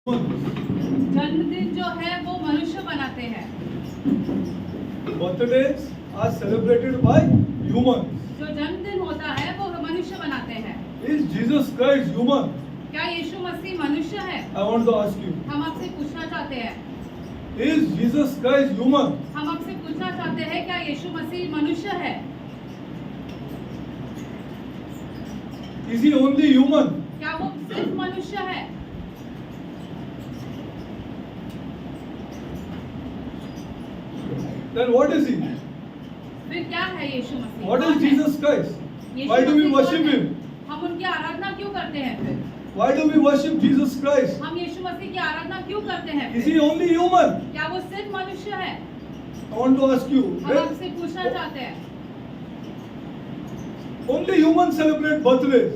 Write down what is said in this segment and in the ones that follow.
जन्मदिन जो है वो मनुष्य बनाते हैं। Birthdays are celebrated by humans. जो जन्मदिन होता है वो मनुष्य बनाते हैं। Is Jesus Christ human? क्या यीशु मसीह मनुष्य है? I want to ask you. हम आपसे पूछना चाहते हैं। Is Jesus Christ human? हम आपसे पूछना चाहते हैं क्या यीशु मसीह मनुष्य है? Is he only human? क्या वो सिर्फ मनुष्य है? Then what is he? फिर क्या है यीशु मसीह? What is Jesus Christ? Yeshu Why do we Masih worship कौन है? him? हम उनकी आराधना क्यों करते हैं फिर? Why do we worship Jesus Christ? हम यीशु मसीह की आराधना क्यों करते हैं Is फिर? he only human? क्या वो सिर्फ मनुष्य है? I want to ask you. हम आपसे पूछना चाहते हैं। Only humans celebrate birthdays.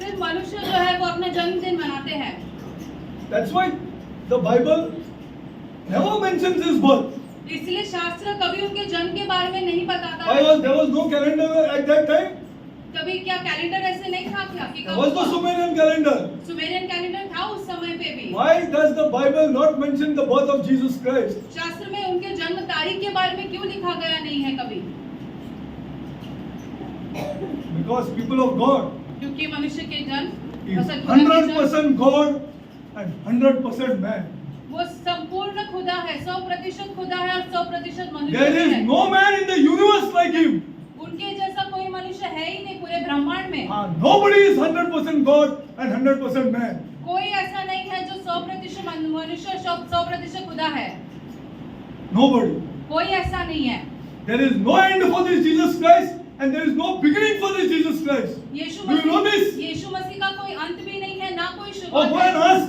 सिर्फ मनुष्य जो है वो अपना जन्मदिन मनाते हैं। That's why the Bible never mentions his birth. इसलिए शास्त्र कभी उनके जन्म के बारे में नहीं बताता Why है। there was no calendar at that time? कभी क्या कैलेंडर ऐसे नहीं था क्या कि There was no Sumerian calendar. Sumerian calendar था उस समय पे भी। Why does the Bible not mention the birth of Jesus Christ? शास्त्र में उनके जन्म तारीख के बारे में क्यों लिखा गया नहीं है कभी? Because people of God क्योंकि मनुष्य के जन्म is असल खुदा के जन्म 100% God and 100% man. वो संपूर्ण खुदा है, 100% खुदा है और 100% मनुष्य There is है। no man in the universe like him. उनके जैसा कोई मनुष्य है ही नहीं पूरे ब्रह्मांड में। Nobody is 100% God and 100% man. कोई ऐसा नहीं है जो 100% मनुष्य 100% खुदा है। Nobody. कोई ऐसा नहीं है। There is no end for this Jesus Christ and there is no beginning for this Jesus Christ. Yeshu Do you know this? यीशु मसीह का कोई अंत भी नहीं है, ना कोई Or शुरुआत go and है। ask.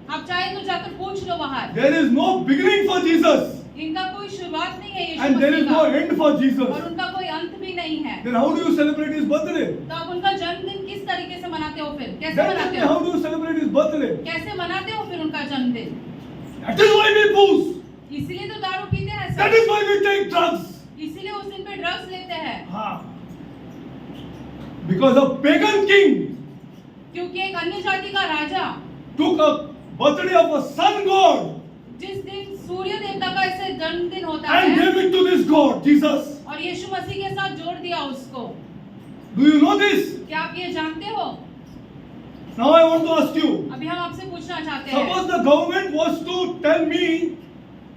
आप चाहे तो जाकर पूछ लो बाहर। There is no beginning for Jesus इनका कोई शुरुआत नहीं है यीशु and there is Masih no का, end for Jesus. और उनका कोई अंत भी नहीं है। Then how do you celebrate his birthday? तो आप उनका जन्मदिन किस तरीके से मनाते हो फिर? कैसे Then tell मनाते me, हो? how do you celebrate his birthday? कैसे मनाते हो फिर उनका जन्मदिन? That is why we booze. इसीलिए तो दारू पीते हैं That सब। is why we take drugs. इसीलिए उस दिन पे ड्रग्स लेते हैं। Because a pagan king क्योंकि एक अन्य जाति का राजा took a birthday of a sun god जिस दिन सूर्य देवता का इसे जन्मदिन होता and है gave it to this god, Jesus. और यीशु मसीह के साथ जोड़ दिया उसको। Do you know this? क्या आप ये जानते हो? Now I want to ask you. अभी हम आपसे पूछना चाहते हैं। Suppose the government was to tell me,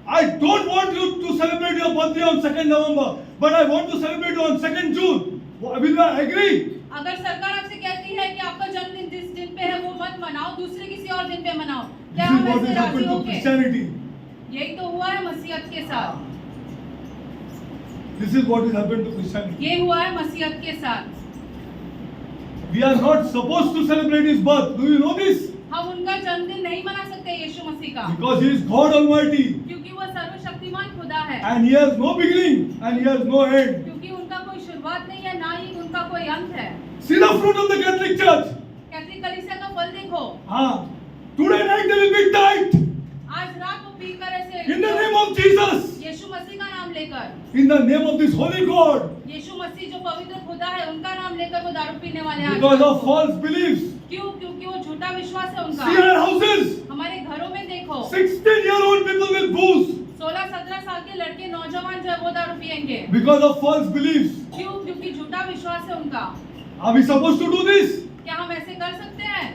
I don't want you to celebrate your birthday on 2nd November, but I want to celebrate on 2nd June. Will I agree? अगर सरकार आपसे कहती है कि आपका जन्मदिन जिस दिन पे है वो मत मनाओ, दूसरे किसी और दिन पे मनाओ, क्या This is हम what ऐसे has राजी happened to होंगे? Christianity. यही तो हुआ है मसीहत के साथ। This is what has happened to Christianity. ये हुआ है मसीहत के साथ। We are not supposed to celebrate his birth. Do you know this? हम उनका जन्मदिन नहीं मना सकते यीशु मसीह का, Because he is God Almighty क्योंकि वो सर्वशक्तिमान खुदा है, and he has no beginning and he has no end. क्योंकि उनका कोई शुरुआत नहीं है, ना ही उनका कोई अंत है। See the fruit of the Catholic Church. Catholic कलीसिया का फल देखो। Today night they will be tight आज रात को पीकर ऐसे in the name of Jesus. यीशु मसीह का नाम लेकर, In the name of this holy God. यीशु मसीह जो पवित्र खुदा है उनका नाम लेकर वो दारू पीने वाले हैं। Because of false beliefs. क्यों? क्योंकि वो झूठा विश्वास है उनका। See our houses. हमारे घरों में देखो 16-year-old people will booze 16-17 साल के लड़के नौजवान जो है वो दारू पियेंगे। because of false beliefs. क्यों? क्योंकि झूठा विश्वास है उनका। Are we supposed to do this? क्या हम ऐसे कर सकते हैं?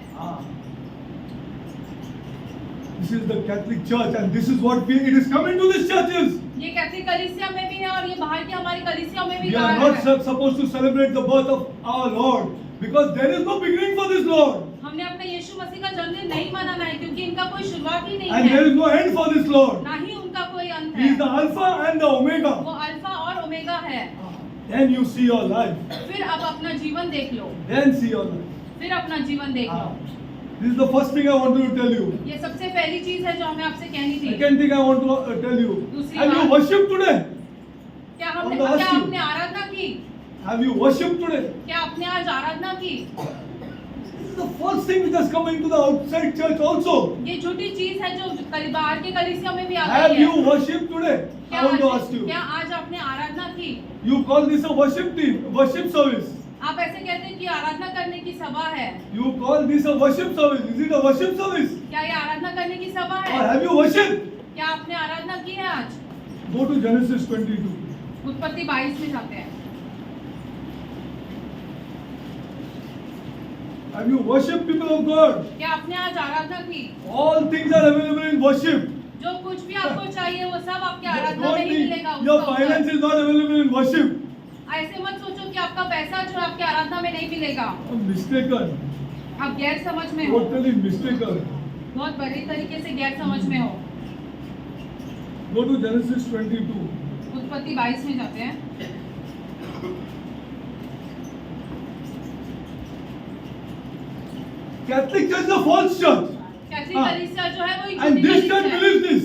This is the Catholic Church and this is what it is coming to these churches. ये कैथलिक कलीसिया में भी है और ये बाहर की हमारी कलीसियाओं में भी We are कहा not है। supposed to celebrate the birth of our Lord because there is no beginning for this Lord हमने अपने यीशु मसीह का जन्मदिन नहीं मनाना है क्योंकि इनका कोई शुरुआत ही नहीं and there है, is no end for this Lord. ना ही उनका कोई अंत He is the है। Alpha and the Omega. वो अल्फा और ओमेगा है। Then you see your life. फिर अब अपना जीवन देख लो, Then see your life. फिर अपना जीवन देख लो। This is the first thing I want to tell you. ये सबसे पहली चीज है जो हमें आपसे कहनी थी। Second thing I want to tell you. दूसरी Have you बात- worshipped today? क्या I want to ask you. आपने आराधना की? Have you worshipped today? क्या आपने आज आराधना की? This is the first thing which has come into the outside church also. ये झूठी चीज है जो बाहर के कलीसिया में भी आ Have गई you है। worshipped today? I want to ask you. क्या आज आपने आराधना की? You call this a worship team, worship service. आप ऐसे कहते हैं कि आराधना करने की सभा है। You call this a worship service. Is it a worship service? क्या ये आराधना करने की सभा Or है? have you worshipped? क्या आपने आराधना की है आज? Go to Genesis 22. उत्पत्ति 22 में जाते हैं। Have you worshipped, people of God? क्या आपने आज आराधना की? All things are available in worship. जो कुछ भी आपको चाहिए वो सब आपके आराधना Don't में ही मिलेगा। think your उसका finance Uttar. is not available in worship. ऐसे मत सोचो कि आपका पैसा जो आपके आराधना में नहीं मिलेगा। I'm mistaken. आप गैर समझ में हो, Totally mistaken. बहुत बड़े तरीके से गैर समझ में हो। Go to Genesis 22. उत्पत्ति 22 में जाते हैं। Catholic Church is a false church. Catholic हाँ। कलीसिया जो है वो एक And झूठी this church कलीसिया है। believes this.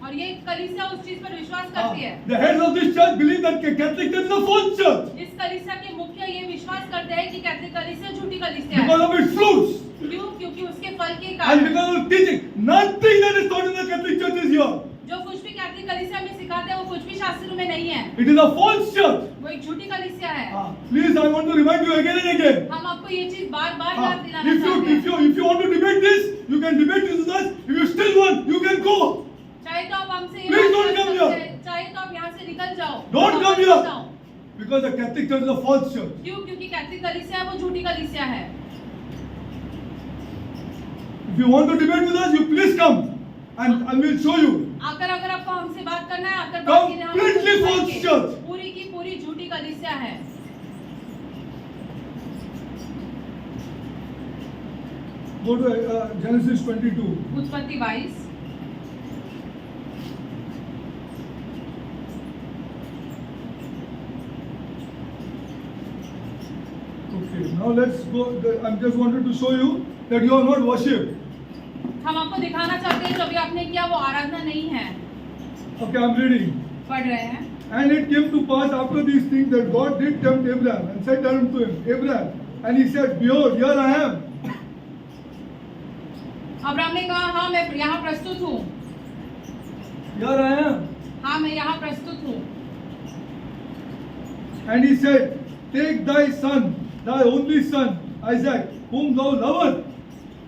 और ये कलीसिया उस चीज पर विश्वास करती है। The heads of this church believe that Catholic Church is a false church इस कलीसिया के मुख्य ये विश्वास करते हैं कि कैथलिक कलीसिया झूठी कलीसिया because है। of its fruits क्यों? क्योंकि उसके फल के and कारण because of teaching. Nothing that is taught in the Catholic Church is here. जो कुछ भी कैथलिक कलीसिया में सिखाते हैं वो कुछ भी शास्त्रों में नहीं है। It is a false church. वो एक झूठी कलीसिया है। Please, I want to remind you again and again. हम आपको ये चीज बार बार याद दिलाना If चाहते हैं। you want to debate this, you can debate this with us. If you still want, you can go. चाहे तो आप हमसे ये Please बात don't कर come सकते here. हैं, चाहे तो आप यहाँ से निकल जाओ। Don't आप come वापस here. जाओ। Because the Catholic Church is a false church. क्यों? क्योंकि कैथलिक कलीसिया है वो झूठी कलीसिया है। If you want to debate with us, you please come and we'll show you. अगर आपको हमसे बात करना है आकर बात कीजिए, हम आपको Completely false दिखाएंगे। church. पूरी की पूरी झूठी कलीसिया है। Go to Genesis 22. उत्पत्ति 22। Okay, now let's go. I just wanted to show you that you are not worshipped. हम आपको दिखाना चाहते हैं जो भी आपने किया वो आराधना नहीं है। Okay, I'm reading. पढ़ रहे हैं। And it came to pass after these things that God did tempt Abraham and said unto him, Abraham, and he said, Behold, here I am. Abraham ने कहा हाँ मैं यहाँ प्रस्तुत हूँ। Here I am. हाँ मैं यहाँ प्रस्तुत हूँ। And he said, Take thy son, thy only son, Isaac, whom thou lovest,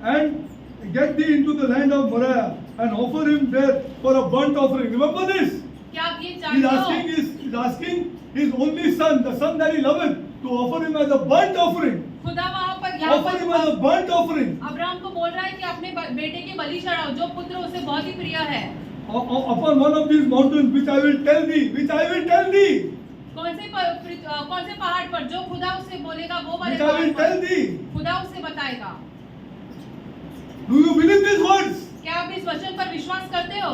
and get thee into the land of Moriah, and offer him there for a burnt offering. Remember this? क्या आप ये He's जानते हो? asking his only son, the son that he loveth, to offer him as a burnt offering. खुदा वहाँ पर यहाँ Offer him पर as a burnt offering. Abraham को बोल रहा है कि अपने बेटे की बलि चढ़ाओ जो पुत्र उसे बहुत ही प्रिय है। Upon one of these mountains, which I will tell thee, कौन से पहाड़ पर जो खुदा उसे बोलेगा वो वाले which I पहाड़ will tell पर thee. खुदा उसे बताएगा। Do you believe these words? क्या आप इस वचन पर विश्वास करते हो?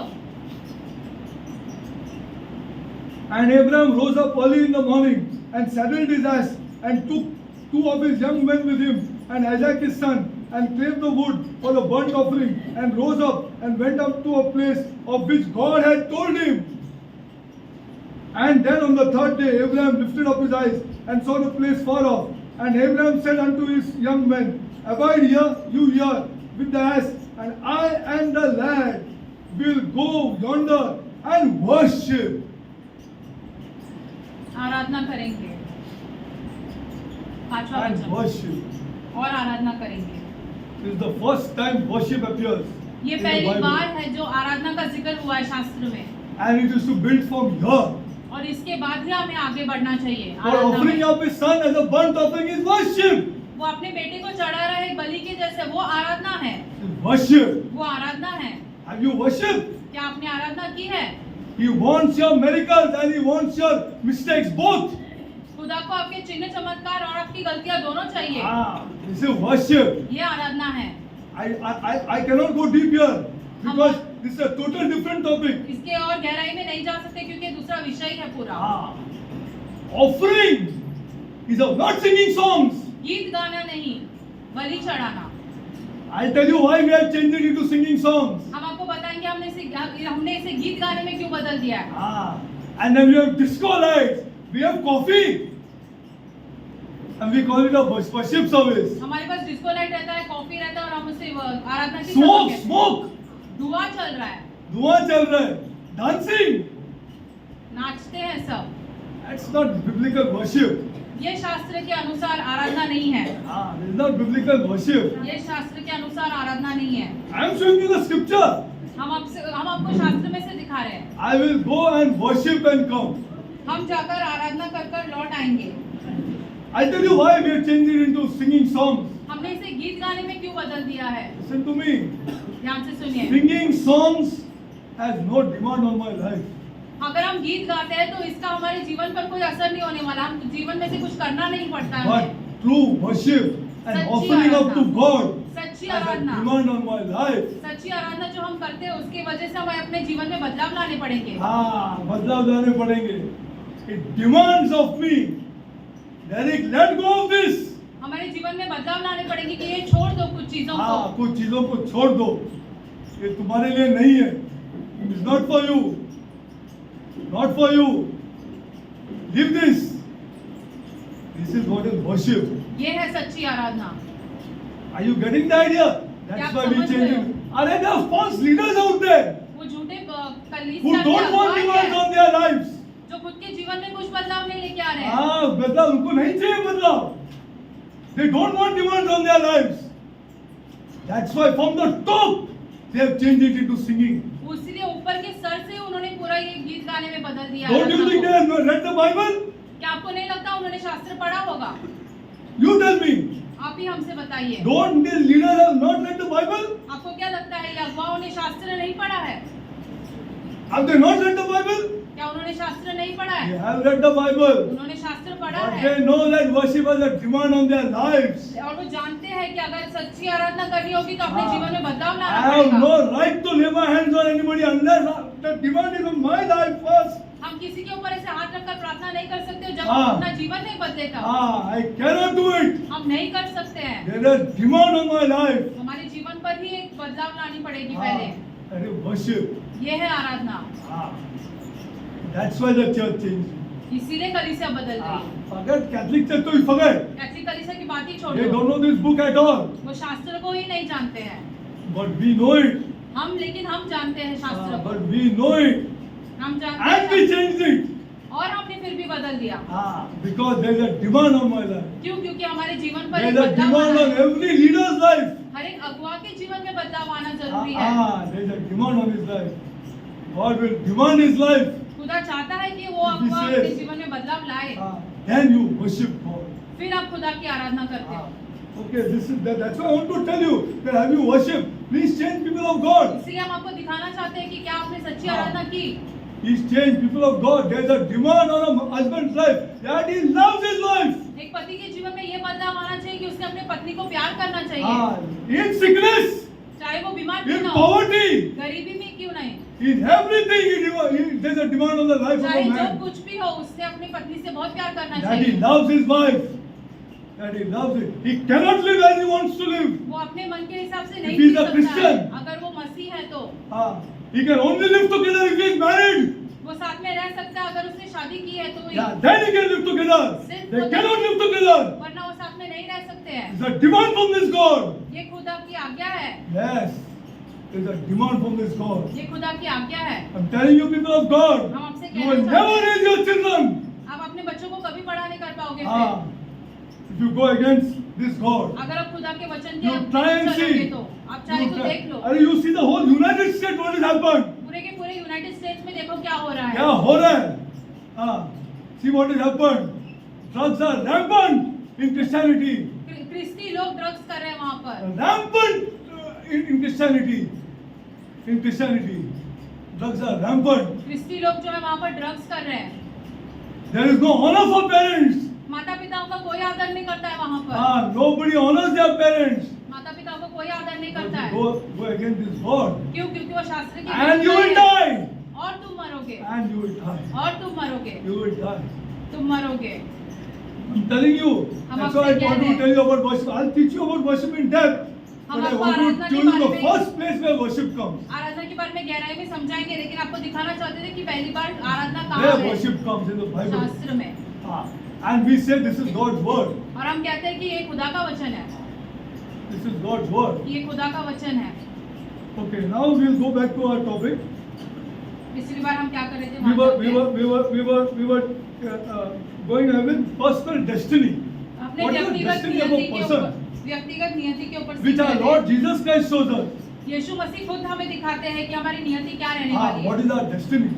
And Abraham rose up early in the morning and saddled his ass and took two of his young men with him and Isaac his son and clave the wood for the burnt offering and rose up and went up to a place of which God had told him. And then on the third day Abraham lifted up his eyes and saw the place far off. And Abraham said unto his young men, Abide here, you here, with the ass, and I and the lad will go yonder and worship. आराधना करेंगे। पांचवा And वचन worship. और आराधना करेंगे। This is the first time worship appears. ये in the पहली Bible. बार है जो आराधना का जिक्र हुआ है शास्त्र में। And it is to build from here. और इसके बाद ही हमें आगे बढ़ना चाहिए। For आराधना offering में। up his son as a burnt offering is worship. वो अपने बेटे को चढ़ा रहे बलि के जैसे वो आराधना है। Worship. वो आराधना है। Have you worshipped? क्या आपने आराधना की है? He wants your miracles and he wants your mistakes both. खुदा को आपके चिन्ह चमत्कार और आपकी गलतियां दोनों चाहिए। This is worship. ये आराधना है। I cannot go deep here because this is a total different topic. इसके और गहराई में नहीं जा सकते क्योंकि दूसरा विषय है पूरा। Offering is not singing songs. गीत गाना नहीं, बलि चढ़ाना। I'll tell you why we have changed it into singing songs. हम आपको बताएंगे हमने इसे गीत गाने में क्यों बदल दिया है। And then we have disco lights. We have coffee. And we call it a worship service. हमारे पास डिस्को लाइट रहता है, कॉफी रहता है और हम उसे आराधना की सभा कहते हैं। Smoke. धुआं चल रहा है, धुआं चल रहा है. Dancing. नाचते हैं सब। That's not biblical worship. ये शास्त्र के अनुसार आराधना नहीं है। This is not biblical worship. ये शास्त्र के अनुसार आराधना नहीं है। I am showing you the scripture. हम आपको शास्त्र में से दिखा रहे हैं। I will go and worship and come. हम जाकर आराधना कर लौट आएंगे। I tell you why we have changed it into singing songs. हमने इसे गीत गाने में क्यों बदल दिया है? Listen to me. ध्यान से सुनिए। Singing songs has no demand on my life. अगर हम गीत गाते हैं तो इसका हमारे जीवन पर कोई असर नहीं होने वाला। हम जीवन में से कुछ करना नहीं पड़ता है But हमें। true worship and सच्ची offering up to Aradhana. God सच्ची has a Aradhana. demand on my life. सच्ची आराधना जो हम करते हैं उसकी वजह से हमें अपने जीवन में बदलाव लाने पड़ेंगे। हाँ, बदलाव लाने पड़ेंगे. It demands of me. Derek, let go of this. हमारे जीवन में बदलाव लाने पड़ेंगे कि ये छोड़ दो कुछ चीजों को। हाँ, कुछ चीजों को छोड़ दो. ये तुम्हारे लिए नहीं है. It is not for you. Not for you. Leave this. This is what is worship. ये है सच्ची आराधना। Are you getting the idea? क्या That's आप why we समझ रहे change हो? it. Are there are false leaders out there वो झूठे कलीसिया who के don't want अगुवाई demands हैं, on their lives? जो खुद के जीवन में कुछ बदलाव नहीं लेके आ रहे हैं। हाँ, बदलाव उनको नहीं चाहिए बदलाव. They don't want demands on their lives. That's why from the top they have changed it into singing. इसलिए ऊपर के सर से उन्होंने पूरा ये गीत गाने में बदल दिया। Don't you think they Aradhana have read the Bible? को। क्या आपको नहीं लगता उन्होंने शास्त्र पढ़ा होगा? You tell me. आप ही हमसे बताइए। Don't these leaders have not read the Bible? आपको क्या लगता है ये अगुवाओं ने शास्त्र नहीं पढ़ा है? Have they not read the Bible? क्या उन्होंने शास्त्र नहीं पढ़ा They है? have read the Bible. उन्होंने शास्त्र पढ़ा But है they know that worship has a demand on their lives. और वो जानते हैं कि अगर सच्ची आराधना करनी होगी तो अपने हाँ। जीवन में बदलाव I लाना have पड़ेगा। no right to lay my hands on anybody unless the demand is on my life first. हम किसी के ऊपर ऐसे हाथ रखकर प्रार्थना नहीं कर सकते जब हाँ। अपना जीवन नहीं बदलेगा। I cannot do it. हम नहीं कर सकते हैं। There is a demand on my life. हमारे जीवन पर ही एक बदलाव लानी पड़ेगी पहले। That is worship. ये है आराधना। That's why the church changed. इसीलिए कलीसिया बदल गई। Forget Catholic Church to forget. Catholic कलीसिया की बात ही छोड़ They दो। don't know this book at all. वो शास्त्र को ही नहीं जानते हैं। But we know it. लेकिन हम जानते हैं शास्त्र को। But we know it. हम जानते And we हैं changed it. और हमने फिर भी बदल दिया। Because there is a demand on my life. क्यों? क्योंकि हमारे जीवन पर There एक is a बदलाव demand आना on है। every leader's life. हर एक अगुवा के जीवन में बदलाव आना जरूरी है। There is a demand on his life. God will demand his life. खुदा चाहता है कि वो If he अगुवा says- अपने जीवन में बदलाव लाए। Then you worship God. फिर आप खुदा की आराधना करते हो। Okay, that's why I want to tell you that have you worship, please change people of God. इसलिए हम आपको दिखाना चाहते हैं कि क्या आपने सच्ची हाँ। आराधना की। Please change people of God. There is a demand on a husband's life that he loves his wife. एक पति के जीवन में ये बदलाव आना चाहिए कि उसने अपने पत्नी को प्यार करना चाहिए, In sickness, चाहे वो बीमार क्यों in ना हो, poverty, गरीबी में क्यों नहीं, in everything, there is a demand on the life of चाहे a जो man. कुछ भी हो उससे अपनी पत्नी से बहुत प्यार करना That he चाहिए। loves his wife. That he loves it. He cannot live as he wants to live. वो अपने मन के हिसाब से नहीं If he is ji a सकता है। Christian. अगर वो मसीह है तो He can only live together if he is married. वो साथ में रह सकता है। अगर उसने शादी की है तो Yeah, then he can live together. They cannot live together. वरना वो साथ में नहीं रह सकते हैं। It's a demand from this God. ये खुदा की आज्ञा है। Yes, there's a demand from this God. ये खुदा की आज्ञा है। I'm telling you, people of God, हम आपसे you will कहना never चाहते हैं, raise your children. आप अपने बच्चों को कभी बड़ा नहीं कर पाओगे फिर। If you go against this God, अगर आप खुदा के वचन के you try and चलोगे see. तो आप चाहे तो देख लो। अरे you see the whole United States what has happened. पूरे के पूरे यूनाइटेड स्टेट्स में देखो क्या हो रहा क्या है। हो रहा है? See what has happened. Drugs are rampant in Christianity. क्रिस्ती लोग ड्रग्स कर रहे हैं वहाँ पर। Rampant in Christianity. In Christianity, drugs are rampant. क्रिस्ती लोग जो है वहाँ पर ड्रग्स कर रहे हैं। There is no honor for parents. माता पिताओं का कोई आदर नहीं करता है वहाँ पर। Nobody honors their parents. माता पिताओं को कोई आदर नहीं करता है। Go against this God. क्यों? क्योंकि वो शास्त्र की And you will विरुद्ध है। die. और तुम मरोगे। And you will die. और तुम मरोगे। You will die. तुम मरोगे। I'm telling you. हम That's why I आपसे कह want रहे to हैं। tell you about worship. I'll teach you about worship in depth. हम But I आपको want to आराधना के tell you the बारे में- first place where worship comes. आराधना के बारे में गहराई में समझाएंगे, लेकिन आपको दिखाना चाहते थे कि पहली बार आराधना Where कहाँ है worship comes in the Bible. शास्त्र में। And we say this is God's word. और हम कहते हैं कि ये खुदा का वचन है, This is God's word. ये खुदा का वचन है। Okay, now we'll go back to our topic. पिछली बार हम क्या कर रहे थे? We वहाँ were तक थे। going to heaven, personal destiny. अपने What is the व्यक्तिगत destiny of नियति a के person? ऊपर व्यक्तिगत नियति के ऊपर Which our सीखते Lord हैं। Jesus Christ shows us. यीशु मसीह खुद हमें दिखाते हैं कि हमारी नियति क्या रहने वाली What है। is our destiny?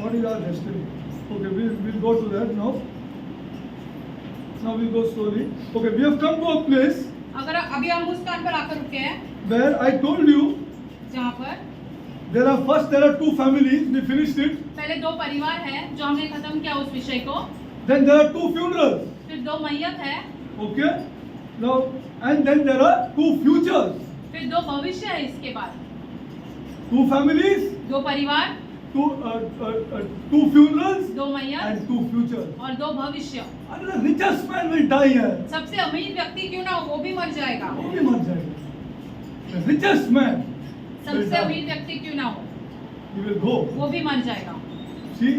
What is our destiny? Okay, we'll go to that now. Now we'll go slowly. Okay, we have come to a place अगर अभी हम उस स्थान पर आकर रुके हैं where I told you जहाँ पर there are two families. We finished it. पहले दो परिवार हैं जो हमने खत्म किया उस विषय को, Then there are two funerals. फिर दो मैयत है, Okay. Now and then there are two futures. फिर दो भविष्य है इसके बाद, Two families, दो परिवार, two funerals, दो मैयत and two futures. और दो भविष्य। And the richest man will die here. सबसे अमीर व्यक्ति क्यों ना हो वो भी मर जाएगा। वो भी मर जाएगा. The richest man will सबसे die. अमीर व्यक्ति क्यों ना हो He will go. वो भी मर जाएगा। See,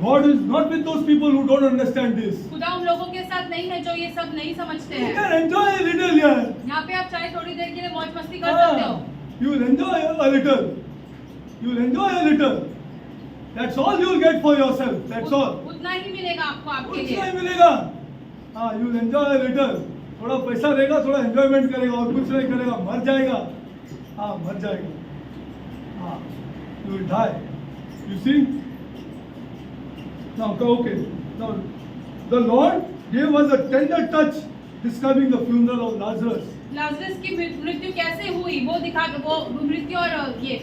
God is not with those people who don't understand this. खुदा उन लोगों के साथ नहीं है जो ये सब नहीं समझते You हैं। can enjoy a little here. यहाँ पे आप चाहे थोड़ी देर के लिए मौज मस्ती कर सकते हो। You will enjoy a little. You will enjoy a little. That's all you will get for yourself. That's all. उतना ही मिलेगा आपको आपके कुछ नहीं लिए। मिलेगा. हाँ, you will enjoy a little. थोड़ा पैसा रहेगा, थोड़ा enjoyment करेगा और कुछ नहीं करेगा, मर जाएगा. हाँ, मर जाएगा. हाँ, you will die. You see? Now, okay. Now, the Lord gave us a tender touch describing the funeral of Lazarus. Lazarus की मृत्यु कैसे हुई वो दिखा, वो मृत्यु और ये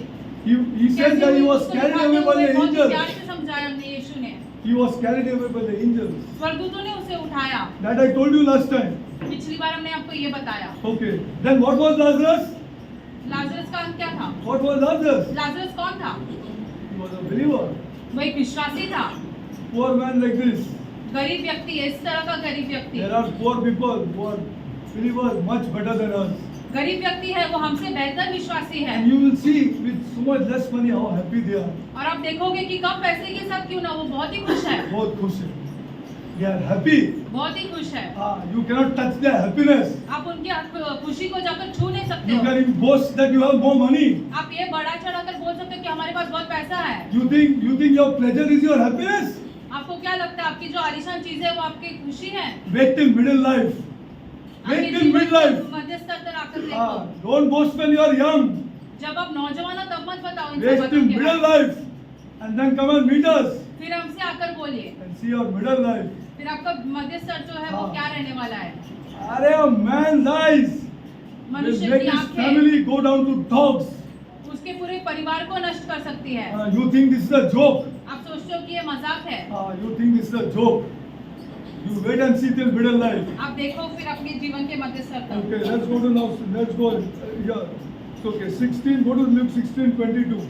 He said that he was carried away by the बहुत प्यार angels. से समझाया हमने यीशु ने। He was carried away by the angels. स्वर्गदूतों ने उसे उठाया। That I told you last time. पिछली बार हमने आपको ये बताया। Okay. Then what was Lazarus? Lazarus का अंत क्या था? What was Lazarus? लाजरस कौन था? He was a believer. वो एक विश्वासी था। Poor man like this. गरीब व्यक्ति है, इस तरह का गरीब व्यक्ति। There are poor people who are believers much better than us. गरीब व्यक्ति है वो हमसे बेहतर विश्वासी है। And you will see with so much less money how happy they are. और आप देखोगे कि कम पैसे के साथ क्यों ना वो बहुत ही खुश है। बहुत खुश है. They are happy. बहुत ही खुश है। You cannot touch their happiness. आप उनकी खुशी को जाकर छू नहीं सकते You हो। can even boast that you have more money. आप ये बढ़ा चढ़ाकर बोल सकते हो कि हमारे पास बहुत पैसा है। You think your pleasure is your happiness? आपको क्या लगता है आपकी जो आलीशान चीजें वो आपकी खुशी है? Wait till middle life. आपके Wait till जीवन midlife. के मध्य स्तर तक आकर देखो। Don't boast when you are young. जब आप नौजवान हो तब मत बताओ इन Wait सब till बातों के middle बारे में। life. And then come and meet us. फिर हमसे आकर बोलिए। And see your middle life. फिर आपका मध्य स्तर जो है वो हाँ। क्या रहने वाला है? अरे a man's eyes will मनुष्य make की his आंखें family go down to dogs. उसके पूरे परिवार को नष्ट कर सकती है। You think this is a joke? आप सोचते हो कि ये मजाक है। You think this is a joke? You wait and see till middle life. आप देखो फिर अपने जीवन के मध्य स्तर तक। Okay, let's go to now. Let's go. Yeah. It's okay. 16. Go to Luke 16:22.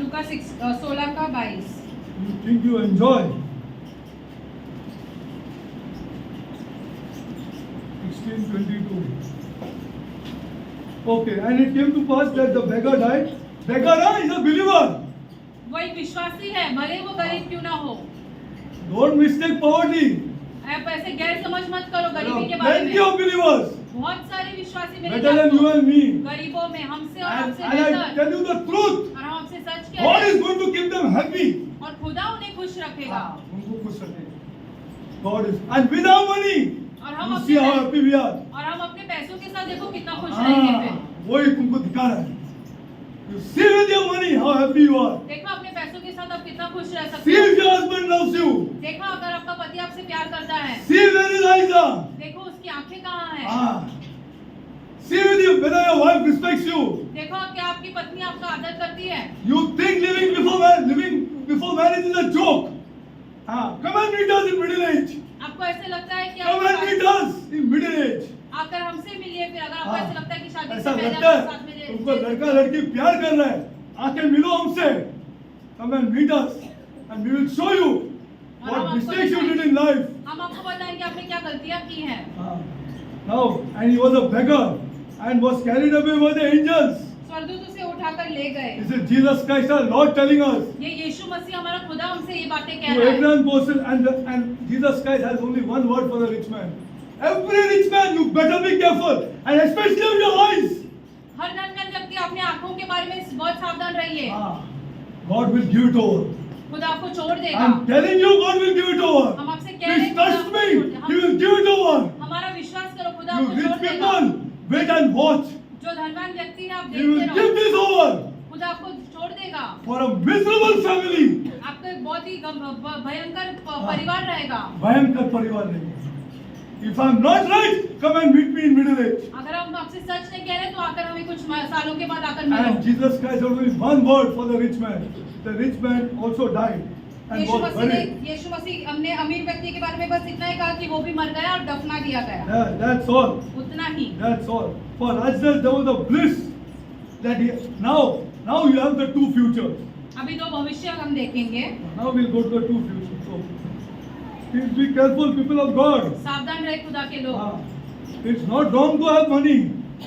लूका 16 का 22। You think you enjoy? 16:22. Okay, and it came to pass that the beggar died. Beggar is a believer. वो एक विश्वासी है, भले वो गरीब क्यों ना हो। Don't mistake poverty. आप ऐसे गैर समझ मत करो There गरीबी are के बारे plenty में। of believers बहुत सारे विश्वासी मिलेंगे better than you आपको। and me. गरीबों में हमसे और And हमसे I बेहतर। tell you the truth. और हम आपसे सच कह God रहे is हैं। going to keep them happy. और खुदा उन्हें खुश रखेगा। उनको खुश रखेगा. God is, and with our money, और हम you अपने see how पैसे- happy we are. और हम अपने पैसों के साथ देखो कितना खुश रहेंगे फिर। वही तुमको दिखा रहा है. You see with your money how happy you are. देखो अपने पैसों के साथ आप कितना खुश रह सकते See हो। if your husband loves you. देखो अगर आपका पति आपसे प्यार करता है, See where his eyes are. देखो उसकी आंखें कहाँ हैं। See with you whether your wife respects you. देखो क्या आपकी पत्नी आपका आदर करती है। You think living before marriage is a joke. Come and meet us in middle age. आपको ऐसे लगता है कि Come and meet us in middle age. आकर हमसे मिलिए। फिर अगर आपको ऐसे लगता है कि शादी से ऐसा पहले लगता आपके है साथ में तुमको लड़का लड़की प्यार कर रहा है, आके मिलो हमसे. Come and meet us and we will show you what mistakes you did in life. हम आपको बताएंगे आपने क्या गलतियां की हैं। Now, and he was a beggar and was carried away by the angels. स्वर्गदूत उसे उठाकर ले गए। This is Jesus Christ our Lord telling us. ये यीशु मसीह हमारा खुदा हमसे ये बातें कह To रहा है। everyone person, and Jesus Christ has only one word for the rich man. Every rich man, you better be careful, and especially of your eyes. हर धनवान व्यक्ति अपने आंखों के बारे में बहुत सावधान रहिए। God will give it over. खुदा आपको छोड़ देगा। I'm telling you, God will give it over. हम आपसे कह रहे Please हैं खुदा trust आपको me. छोड़ देगा। He will give it over. हमारा विश्वास करो, खुदा You आपको rich छोड़ देगा। people, wait and watch. जो धनवान व्यक्ति है, आप He will देखते give रहो, this over खुदा आपको छोड़ देगा। for a miserable family. आपका एक बहुत ही भयंकर परिवार रहेगा। भयंकर परिवार नहीं. If I'm not right, come and meet me in middle age. अगर हम आपसे सच नहीं कह रहे तो आकर हमें कुछ सालों के बाद आकर And मिलो। Jesus Christ only one word for the rich man. The rich man also died and Yeshu was मसीह ने buried. यीशु मसीह हमने अमीर व्यक्ति के बारे में बस इतना ही कहा कि वो भी मर गया और दफना दिया गया, Yeah, that's all. उतना ही। That's all. For Lazarus, there was a bliss that he, now you have the two futures. अभी दो भविष्य हम देखेंगे। Now we'll go to the two futures. So, please be careful, people of God. सावधान रहे खुदा के लोग। Ah, it's not wrong to have money.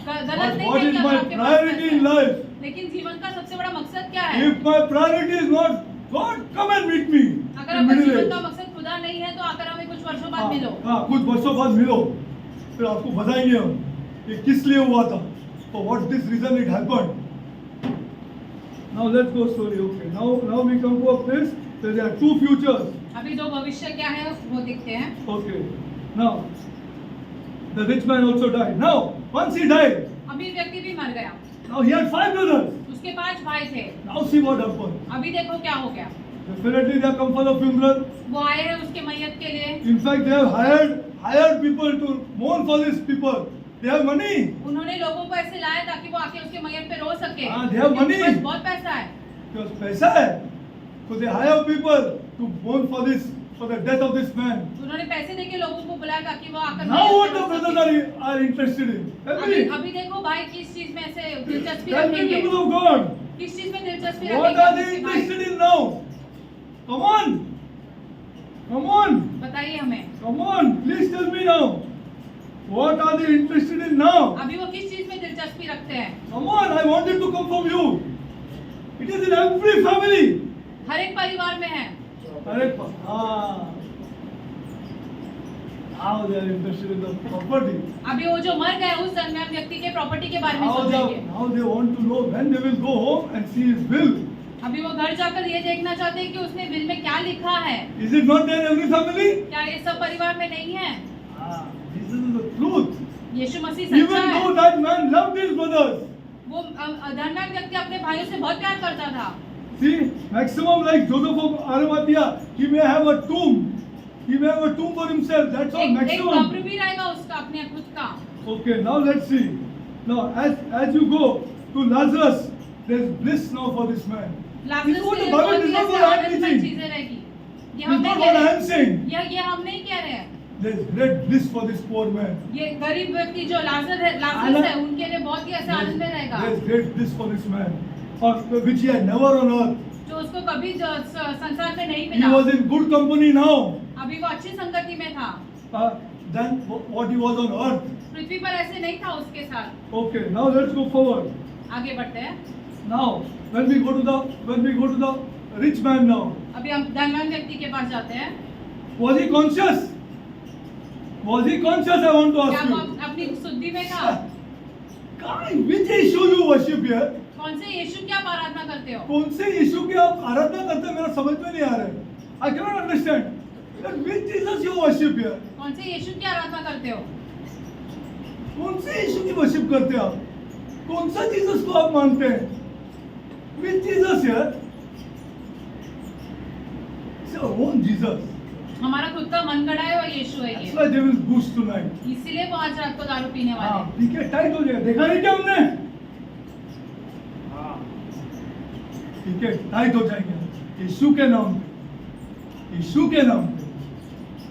गलत But नहीं what है is कि my आपके पास priority पैसा in है। life? लेकिन जीवन का सबसे बड़ा मकसद क्या है? If my priority is not God, come and meet me अगर in आपका middle जीवन age. का मकसद खुदा नहीं है तो आकर हमें कुछ वर्षों बाद मिलो। हाँ, कुछ वर्षों बाद मिलो, फिर आपको बताएंगे हम कि किस लिए हुआ था, for what this reason it happened. Now let's go slowly. Okay. Now we come to a place where there are two futures. अभी दो भविष्य क्या है वो देखते हैं। Okay. Now the rich man also died. Now once he died, अमीर व्यक्ति भी मर गया, now he had 5 brothers. उसके 5 भाई थे। Now see what happened. अभी देखो क्या हो गया। Definitely they have come for the funeral. वो आए हैं उसके मैयत के लिए। In fact, they have hired people to mourn for these people. They have money. उन्होंने लोगों को ऐसे लाया ताकि वो आके उसके मैयत पे रो सके। हाँ, they have money. उनके पास बहुत पैसा है। Because पैसा है, so they hire people to mourn for the death of this man. उन्होंने पैसे देके लोगों को बुलाया ताकि वो आकर Now what मैयत the पे रो brothers सके। are interested in? Tell अभी me. अभी देखो भाई किस चीज में ऐसे दिलचस्पी Tell me, रखेंगे, people of God. किस चीज में दिलचस्पी What are they रखेंगे भाई? interested in now? Come on. Come on. बताइए हमें। Come on. Please tell me now. What are they interested in now? अभी वो किस चीज में दिलचस्पी रखते हैं? Come on. I want it to come from you. It is in every family. हर एक परिवार में है। अरे Now they are interested in the property. अभी वो जो मर गए उस दरमियान व्यक्ति के प्रॉपर्टी के बारे में सोचेंगे। Now they want to know when they will go home and see his will. अभी वो घर जाकर ये देखना चाहते हैं कि उसने बिल में क्या लिखा है। Is it not there in every family? क्या ये सब परिवार में नहीं है? This is the truth. यीशु मसीह सच्चा Even है। though that man loved his brothers. वो धनवान व्यक्ति अपने भाइयों से बहुत प्यार करता था। See, maximum like Joseph of Arimathea, he may have a tomb. He may have a tomb for himself. That's all एक maximum. कब्र भी रहेगा उसका अपने खुद का। Okay, now let's see. Now, as you go to Lazarus, there's bliss now for this man. Lazarus This is what के the लिए Bible बहुत does ही not ऐसे what I'm आनंदमय teaching. चीजें रहेगी। ये This हम is नहीं not कह what रहे I am saying. ये हम नहीं कह रहे हैं। There's great bliss for this poor man. ये गरीब व्यक्ति जो लाजरस है उनके लिए बहुत ही ऐसे आनंद में रहेगा, There's great bliss for this man, or which he had never on earth. जो उसको कभी संसार में नहीं He मिला। was in good company now. अभी वो अच्छी संगति में था, Than what he was on earth. पृथ्वी पर ऐसे नहीं था उसके साथ। Okay, now let's go forward. आगे बढ़ते हैं। Now, when we go to the rich man now, अभी हम धनवान व्यक्ति के पास जाते हैं। was he conscious? Was he conscious? I want to क्या ask वो you. अपनी शुद्धि में था? Guy, which issue you worship here? कौन से यीशु की आप आराधना करते हो? कौन से यीशु की आप आराधना करते हैं, मेरा समझ में नहीं आ रहा है. I cannot understand. That which Jesus you worship here? कौन से यीशु की आराधना करते हो? कौन से यीशु की वर्शिप करते हैं आप? कौन सा जीसस को आप मानते हैं? Which Jesus here? It's your own Jesus. हमारा खुद का मनगढ़ा है और यीशु है That's ये, why they will boost tonight. इसीलिए वो आज रात को दारू पीने वाले हाँ, हैं। ठीक है, टाइट हो जाएगा. देखा नहीं क्या हमने? ठीक है, टाइट हो जाएंगे. यीशु के नाम पे, यीशु के नाम पे.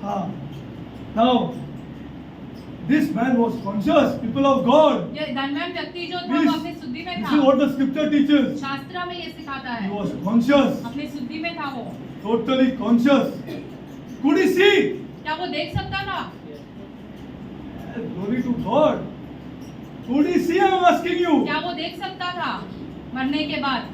हाँ. Now, this man was conscious, people of God. ये धनवान व्यक्ति जो था This, वो अपनी शुद्धि में this था। is what the scripture teaches. शास्त्र में ये सिखाता He है, was conscious, अपनी शुद्धि में था वो। totally conscious. Could he see? क्या वो देख सकता था? Glory to God. Could he see? I'm asking you. क्या वो देख सकता था मरने के बाद?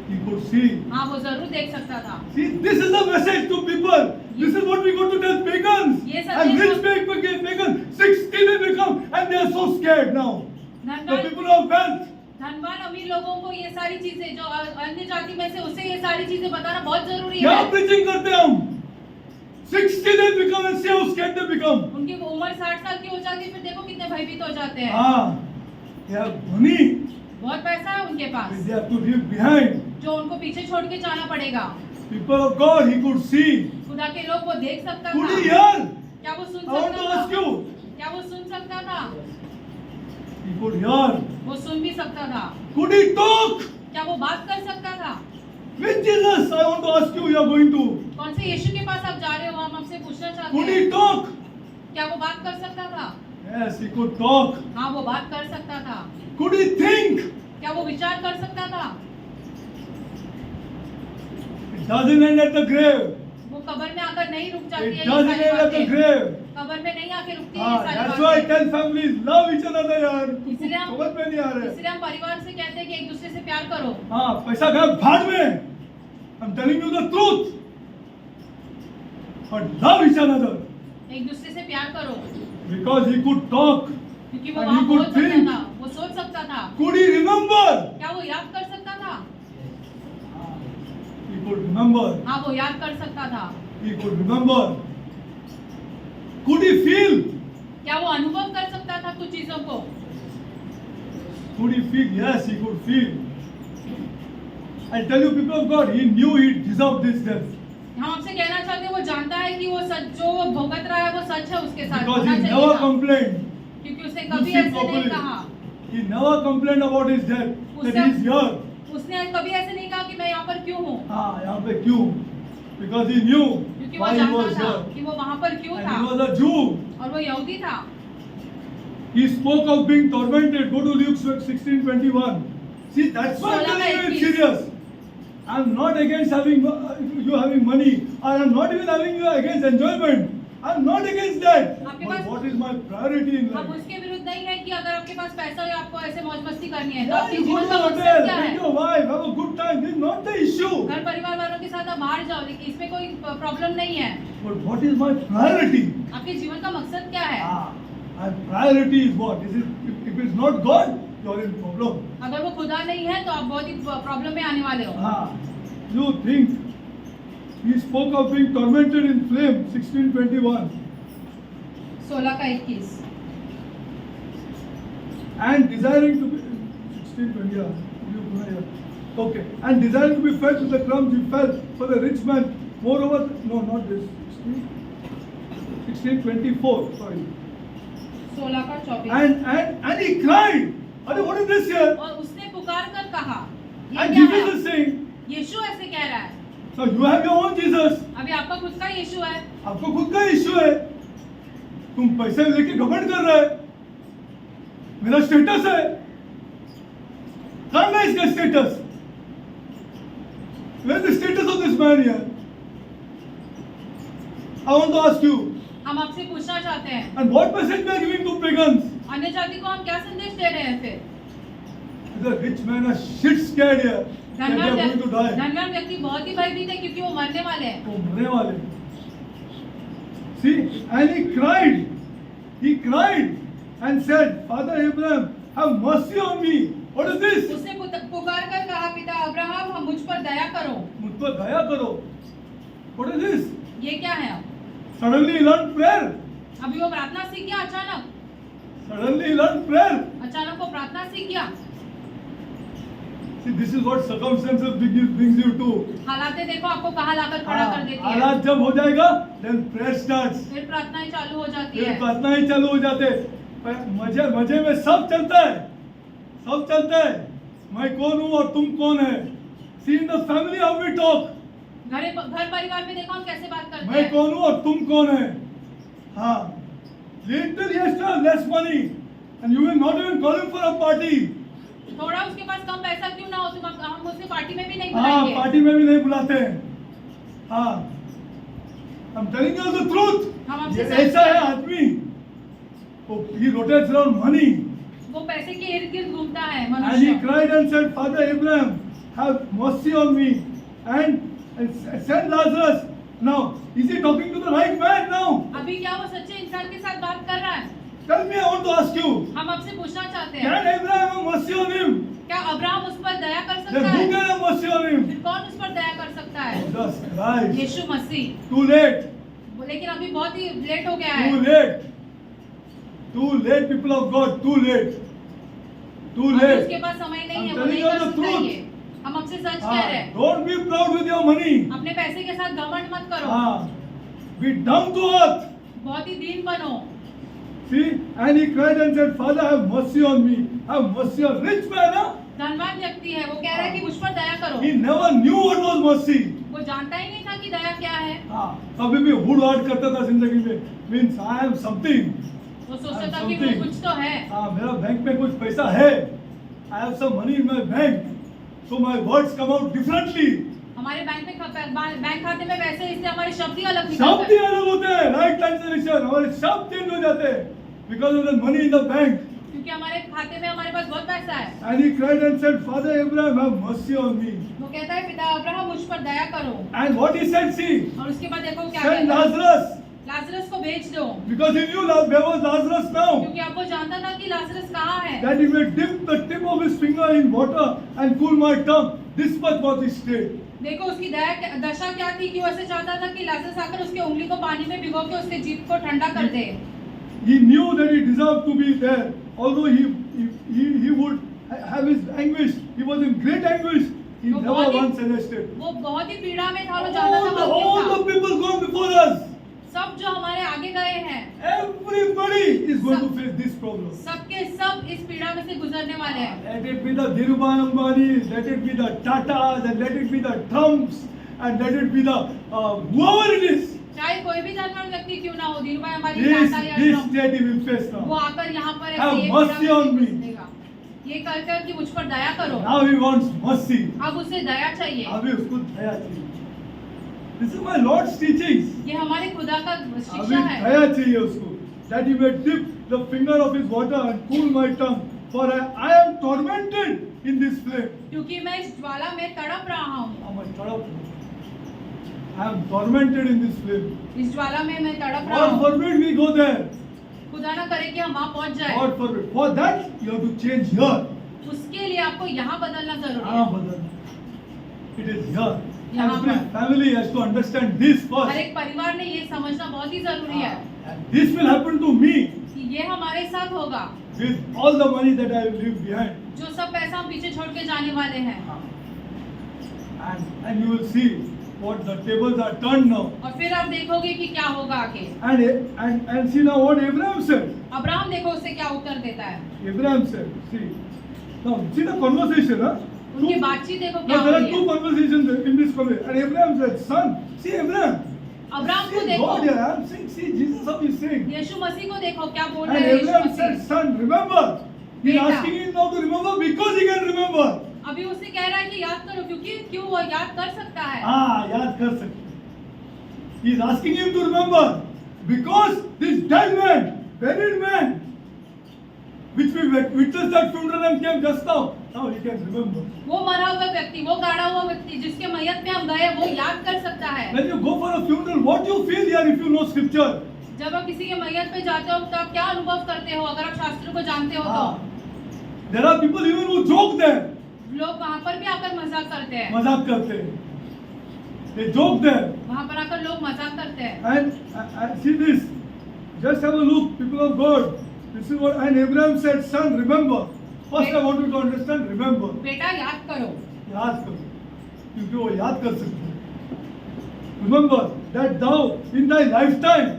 He could see. हाँ, वो जरूर देख सकता था। See, this is the message to people. This is what we go to tell pagans. Yes, sir. And Yes, rich pagans, 60 they become, and they are so scared now. The धनवान people of wealth, धनवान अमीर लोगों को ये सारी चीजें जो अन्य जाति में से उसे ये सारी चीजें बताना बहुत जरूरी क्या है। प्रीचिंग करते हैं हम? 60 they become and see how scared they become. उनकी वो उम्र 60 साल की हो जाती है, फिर देखो कितने भयभीत हो जाते हैं। हाँ, they have money. बहुत पैसा है उनके पास They have to leave behind. जो उनको पीछे छोड़ के जाना पड़ेगा। People of God, he could see. खुदा के लोग वो देख सकता Could he था। hear? क्या वो सुन I want to सकता ask था? you. क्या वो सुन सकता था? He could hear. वो सुन भी सकता था। Could he talk? क्या वो बात कर सकता था? With Jesus, I want to ask you, you are going to. कौन से यीशु के पास आप जा रहे हो? हम आपसे पूछना चाहते Could हैं। he talk? क्या वो बात कर सकता था? Yes, he could talk. हाँ, वो बात कर सकता था। Could he think? क्या वो विचार कर सकता था? It doesn't end at the grave. वो कब्र में आकर नहीं रुक जाती है It ये doesn't सारी end at the बातें। grave. कब्र में नहीं आके रुकती है हाँ, ये सारी that's why I बातें। tell families, love each other यार। इसलिए हम समझ में नहीं आ रहा है। इसलिए हम परिवार से कहते हैं कि एक दूसरे से प्यार करो। हाँ, पैसा गया भाड़ में। I'm telling you the truth. But love each another एक दूसरे से प्यार करो, because he could talk. क्योंकि वो And वहाँ he could बोल सकता think. था, वो सोच सकता था। Could he remember? क्या वो याद कर सकता था? He could remember. हाँ, वो याद कर सकता था। He could remember. Could he feel? क्या वो अनुभव कर सकता था कुछ चीजों को? Could he feel? Yes, he could feel. I tell you, people of God, he knew he deserved this death हम आपसे कहना चाहते हैं वो जानता है कि वो सच जो वो भुगत रहा है वो सच है उसके साथ because होना he चाहिए never था। complained. क्योंकि उसने You कभी see ऐसे नहीं properly. कहा। He never complained about his death. That उसने- he is here. उसने कभी ऐसे नहीं कहा कि मैं यहाँ पर क्यों हूँ, हाँ, यहाँ पे क्यों? Because he knew क्योंकि वो why he जानता was था here. कि वो वहाँ पर क्यों And था he was a Jew. और वो यहूदी था। He spoke of being tormented. Go to Luke 16:21. See, that's why I'm telling you it's serious. I'm not against having you having money, or I'm not even having you against enjoyment. I'm not against that. आपके But pass- what is my priority in हम life? उसके विरुद्ध नहीं है कि अगर आपके पास पैसा है आपको ऐसे मौज मस्ती करनी है तो Yeah, आपके you go जीवन to का the मकसद hotel, क्या है? meet your wife, have a good time. This is not the issue. घर परिवार वालों के साथ आप बाहर जाओ, लेकिन इसमें कोई प्रॉब्लम नहीं है। But what is my priority? आपके जीवन का मकसद क्या है? My priority is what? Is it if it's not God, you're in problem. अगर वो खुदा नहीं है तो आप बहुत ही प्रॉब्लम में आने वाले हो। You think he spoke of being tormented in flame, 16:21, 16 का 21 and desiring to be 16:20. Yeah. Okay, and desiring to be fed with the crumbs he felt for the rich man. Moreover, no, not this. 16:24. Sorry. 16 का 24 And he cried. Are what is this here? और उसने पुकार कर कहा, ये And क्या Jesus है? is saying, यीशु ऐसे कह रहा है। so you have your own Jesus. अभी आपका खुद का यीशु है, आपको खुद का इश्यू है, तुम पैसे लेके घमंड कर रहे है, मेरा स्टेटस है, कहाँ है इसका status? Where is the status of this man here? I want to ask you, हम आपसे पूछना चाहते हैं, and what message we are giving to pagans? अन्य जाति को हम क्या संदेश दे रहे हैं फिर? The rich men are shit scared here that they are going to die. धनवान व्यक्ति बहुत ही भयभीत है क्योंकि वो मरने वाले हैं। वो मरने वाले हैं. See, and he cried and said, Father Abraham, have mercy on me. What is this? उसने पुकार कर कहा, पिता अब्राहम, हम मुझ पर दया करो। मुझ पर दया करो. What is this? ये क्या है? Suddenly he learned prayer. अभी वो प्रार्थना सीख गया अचानक। Suddenly he learned prayer. अचानक वो प्रार्थना सीख गया। See, this is what circumstances brings you to. हालातें देखो आपको कहाँ लाकर खड़ा कर देती है। हालात जब हो जाएगा, then prayer starts. फिर प्रार्थनाएं चालू हो जाती फिर है। प्रार्थनाएं चालू हो जाते. मजे में सब चलता है. सब चलता है. मैं कौन हूँ और तुम कौन है? See in the family how we talk. घर परिवार में देखो हम कैसे बात करते मैं हैं। कौन हूँ और तुम कौन है? हाँ. Little yes sir, less money, and you will not even call him for a party. थोड़ा उसके पास कम पैसा क्यों ना हो, हम उसे पार्टी में भी नहीं हाँ, बुलाएंगे। पार्टी में भी नहीं बुलाते हैं. हाँ. I'm telling you the truth. हम ये आपसे सच ऐसा है कह रहे हैं। आदमी. He rotates around money. वो पैसे के इर्द गिर्द घूमता है And he मनुष्य। cried and said, Father Abraham, have mercy on me and send Lazarus. Now, is he talking to the right man now? अभी क्या वो सच्चे इंसान के साथ बात कर रहा है? Tell me, I want to ask you. हम आपसे पूछना चाहते हैं, Can Abraham have mercy on him? क्या Then सकता who है? can have mercy on him? फिर कौन उस पर दया कर सकता है? Jesus Christ. यीशु मसीह। Too late. लेकिन अभी बहुत ही लेट हो गया है। Too late. Too late, people of God. Too late. Too अभी late. उसके पास समय नहीं I'm है, वो telling नहीं you कर the सकता truth. ये। हम आपसे सच कह रहे हैं। Don't be proud with your money. अपने पैसे के साथ घमंड मत करो। Be down to earth. बहुत ही दीन बनो। See, and he cried and said, Father, have mercy on me. Have mercy on rich man. Huh? धनवान व्यक्ति है, वो कह रहा है कि मुझ पर दया करो। He never knew what was mercy. वो जानता ही नहीं था कि दया क्या है। कभी भी हुड हार्ड करता था जिंदगी में. Means I am something. वो सोचता I'm था कि something. वो कुछ तो है। मेरा बैंक में कुछ पैसा है. I have some money in my bank. So my words come out differently. हमारे बैंक खाते में पैसे, इससे हमारे शब्द ही अलग निकलते शब्द ही हैं। अलग होते हैं. Right translation. हमारे शब्द चेंज हो जाते हैं. Because of the money in the bank. क्योंकि हमारे खाते में हमारे पास बहुत पैसा है। And he cried and said, Father Abraham, have mercy on me. वो कहता है पिता अब्राहम मुझ पर दया करो। And what he said, see, और उसके बाद देखो क्या send कहता है। Lazarus. लाजरस को भेज दो। Because he knew where was Lazarus now. क्योंकि आपको जानता था कि लाजरस कहाँ है। That he may dip the tip of his finger in water and cool my tongue. This much was his state. देखो उसकी दशा क्या थी कि वो ऐसे चाहता था कि लाजरस आकर उसके उंगली को पानी में भिगो के उसके जीभ को ठंडा कर दे। He knew that he deserved to be there. Although he would have his anguish. He was in great anguish. He वो never बहुत ही- once suggested. वो बहुत ही पीड़ा में था, वो जानता था वो All क्या the था। people gone before us. सब जो हमारे आगे गए हैं, Everybody is going to face this problem. सबके सब इस पीड़ा में से गुजरने वाले हैं। Let it be the Dhirubhai Ambani, let it be the Tatas, and let it be the Trumps, and let it be the whoever it is. चाहे कोई भी धनवान व्यक्ति क्यों ना हो, धीरूभाई अंबानी, This टाटा या Trump, state he will face वो now. आकर यहाँ पर Have ऐसे एक mercy पीड़ा में on me. घुसेगा। ये कहकर कि मुझ पर दया करो। Now he wants mercy. अब उसे दया चाहिए। अभी उसको दया चाहिए. This is my Lord's teachings. ये हमारे खुदा का अभी शिक्षा है। दया चाहिए उसको. That he may dip the finger of his water and cool my tongue, for I am tormented in this flame. क्योंकि मैं इस ज्वाला में तड़प रहा हूँ। I am tormented in this flame. इस ज्वाला में मैं तड़प रहा God हूँ। forbid we go there. खुदा ना करे कि हम वहाँ पहुँच जाए। God forbid. For that you have to change here. उसके लिए आपको यहाँ बदलना जरूरी हाँ है। बदलना. It is here. यहाँ Every पर। family has to understand this her first. एक परिवार ने ये समझना बहुत ही जरूरी है And this will happen to me कि ये हमारे साथ होगा। with all the money that I will leave behind. जो सब पैसा हम पीछे छोड़ के जाने वाले हैं। And you will see what the tables are turned now. और फिर आप देखोगे कि क्या होगा आगे। And see now what Abraham said. Abraham देखो उससे क्या उत्तर देता है। Abraham said, see the conversation, huh? उनकी बातचीत देखो क्या Now हो there are रही two है। conversations in this conversation. And Abraham said, son, see Abraham. Abraham को See देखो। God here, I'm saying, see Jesus how he's saying. यीशु मसीह को देखो क्या बोल And रहे हैं यीशु Abraham said, मसीह। son, remember. He's बेटा। asking him now to remember because he can remember. अभी उससे कह रहा है कि याद करो, क्योंकि क्यों वो याद कर सकता है। याद कर सकते. He's asking him to remember because this dead man, buried man, which we witnessed that funeral and came just now he can remember. वो मरा हुआ व्यक्ति, वो गाड़ा हुआ व्यक्ति जिसके मैयत में हम गए, वो याद कर सकता है। When you go for a funeral, what do you feel here if you know scripture? जब आप किसी के मैयत पे जाते हो तो आप क्या अनुभव करते हो, अगर आप शास्त्रों को जानते हो तो? There are people even who joke there. लोग वहाँ पर भी आकर मजाक करते हैं। मजाक करते हैं. They joke there. वहाँ पर आकर लोग मजाक करते हैं। And see this. Just have a look, people of God. This is what and Abraham said, son, remember. First I want you to understand, remember. बेटा याद करो। याद करो, क्योंकि वो याद कर सकते हैं. Remember that thou in thy lifetime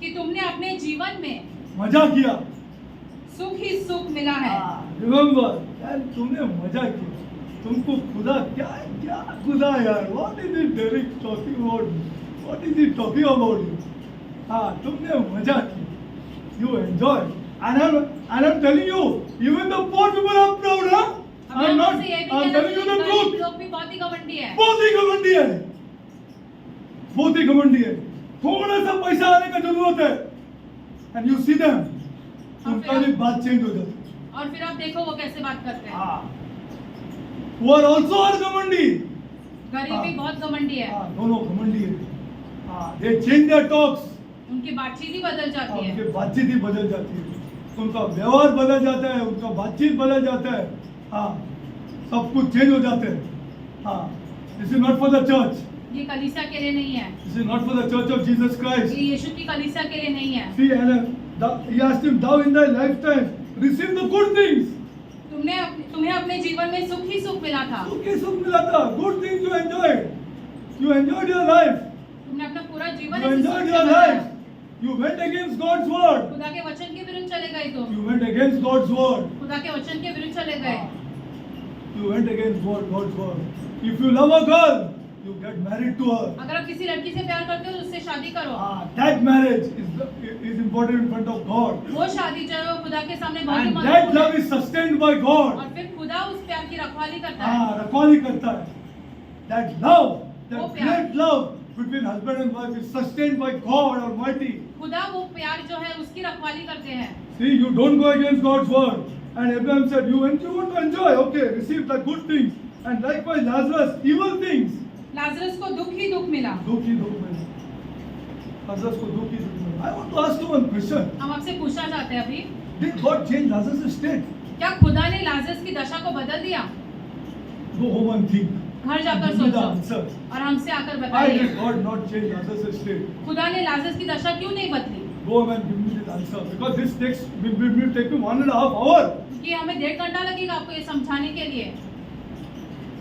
कि तुमने अपने जीवन में मजा किया. सुख ही सुख मिला है। Remember यार तुमने मजा किया. तुमको खुदा क्या क्या खुदा यार. What is it Derek talking about? What is he talking about you? तुमने मजा की. You enjoy. And I'm telling you, even the poor people are proud, huh? I'm telling you the truth. लोग भी बहुत ही घमंडी है। बहुत ही घमंडी है. बहुत ही घमंडी है. थोड़ा सा पैसा आने का जरूरत है. And you see them. उनका भी बात चेंज हो जाती है. और फिर आप देखो वो कैसे बात करते हैं। Who are also are घमंडी. गरीब भी बहुत घमंडी है। दोनों घमंडी है. They change their talks. उनकी बातचीत ही बदल जाती है। उनकी बातचीत ही बदल जाती है. उनका व्यवहार बदल जाता है. उनका बातचीत बदल जाता है. सब कुछ चेंज हो जाते हैं. हाँ, this is not for the church. ये कलीसिया के लिए नहीं है, This is not for the church of Jesus Christ. ये यीशु की कलीसिया के लिए नहीं है. See, and he asked him, thou in thy lifetime receive the good things. तुम्हें अपने जीवन में सुख ही सुख मिला था. सुख ही सुख मिला था. Good things you enjoyed. You enjoyed your life. तुमने अपना पूरा जीवन You ऐसे सुख enjoyed से your बिताया. life. You went against God's word. खुदा के वचन के विरुद्ध चले गए तुम. You went against God's word. खुदा के वचन के विरुद्ध चले गए. You went against God's word. If you love a girl, you get married to her. अगर आप किसी लड़की से प्यार करते हो तो उससे शादी करो. That marriage is important in front of God. वो शादी जो है वो खुदा के सामने बहुत ही And that महत्वपूर्ण love है. is sustained by God. और फिर खुदा उस प्यार की रखवाली करता है. रखवाली करता है. That love, वो that प्यार. great love between husband and wife is sustained by God Almighty. खुदा वो प्यार जो है उसकी रखवाली करते हैं. See, you don't go against God's word. And Abraham said, you want to enjoy, okay, receive the good things. And likewise Lazarus, evil things. Lazarus को दुख ही दुख मिला. दुख ही दुख मिला. Lazarus को दुख ही दुख मिला. I want to ask you one question. हम आपसे पूछना चाहते हैं अभी, Did God change Lazarus' state? क्या खुदा ने लाजरस की दशा को बदल दिया? Go home and think. घर जाकर Give me the सोचो answer. और हमसे आकर Why बताइए, did God not change Lazarus' state? खुदा ने लाजरस की दशा क्यों नहीं बदली? Go home and give me the answer. Because this text will take me 1.5 hours. कि हमें 1.5 घंटा लगेगा आपको ये समझाने के लिए.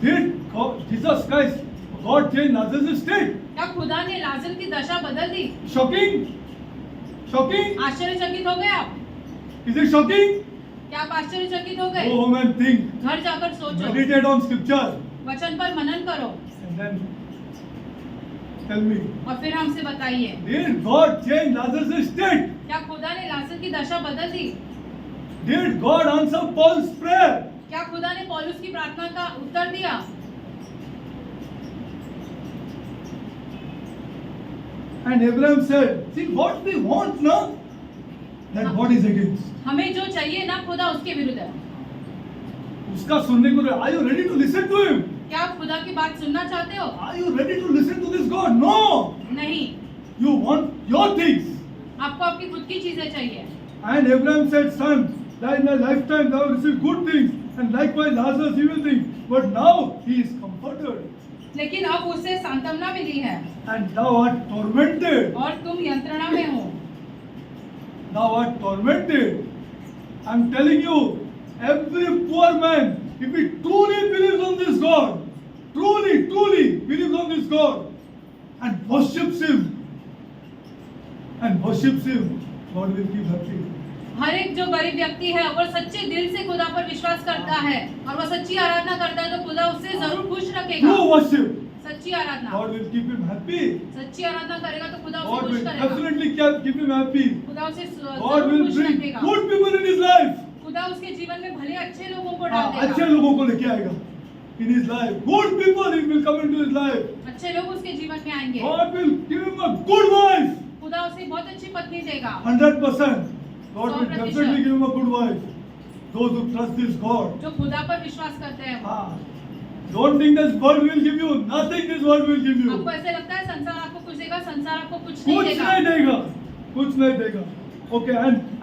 Did God, Jesus Christ, God change Lazarus' state? क्या खुदा ने लाजर की दशा बदल दी? Shocking? Shocking? आश्चर्यचकित हो गए आप? Is it shocking? क्या आप आश्चर्यचकित हो गए? Go home and think. घर जाकर सोचो, Meditate on scripture. वचन पर मनन करो And then tell me. और फिर हमसे बताइए, Did God change Lazarus' state? क्या खुदा ने लाजर की दशा बदल दी? Did God answer Paul's prayer? क्या खुदा ने पौलुस की प्रार्थना का उत्तर दिया? And Abraham said, see what we want now, that God is against. हमें जो चाहिए ना खुदा उसके विरुद्ध है. उसका सुनने को Are you ready to listen to him? क्या आप खुदा की बात सुनना चाहते हो? Are you ready to listen to this God? No. नहीं, You want your things. आपको आपकी खुद की चीजें चाहिए. And Abraham said, son, that in thy lifetime thou receive good things, and likewise Lazarus evil things. But now he is comforted, लेकिन अब उसे सांत्वना मिली है and thou art tormented. और तुम यंत्रणा में हो. Thou art tormented. I'm telling you, every poor man, if he truly believes on this God, truly believes on this God, and worships him, God will keep happy. हर एक जो गरीब व्यक्ति है अगर सच्चे दिल से खुदा पर विश्वास करता है और वह सच्ची आराधना करता है तो खुदा उससे जरूर खुश रखेगा. True worship, सच्ची आराधना, God will keep him happy. सच्ची आराधना करेगा तो खुदा God उसे will खुश करेगा. definitely keep him happy. खुदा उसे God जरूर will खुश bring रखेगा. good people in his life. खुदा उसके जीवन में भले अच्छे लोगों को डाल अच्छे देगा. लोगों को लेके आएगा. In his life, good people will come into his life. अच्छे लोग उसके जीवन में आएंगे. God will give him a good wife. खुदा उसे बहुत अच्छी पत्नी देगा. 100%. God will 100%. definitely give him a good wife. Those who trust this God. जो खुदा पर विश्वास करते हैं वो. Don't think this world will give you. Nothing this world will give you. आपको ऐसे लगता है संसार आपको कुछ देगा, संसार आपको कुछ नहीं कुछ देगा. नहीं देगा. कुछ नहीं देगा. Okay,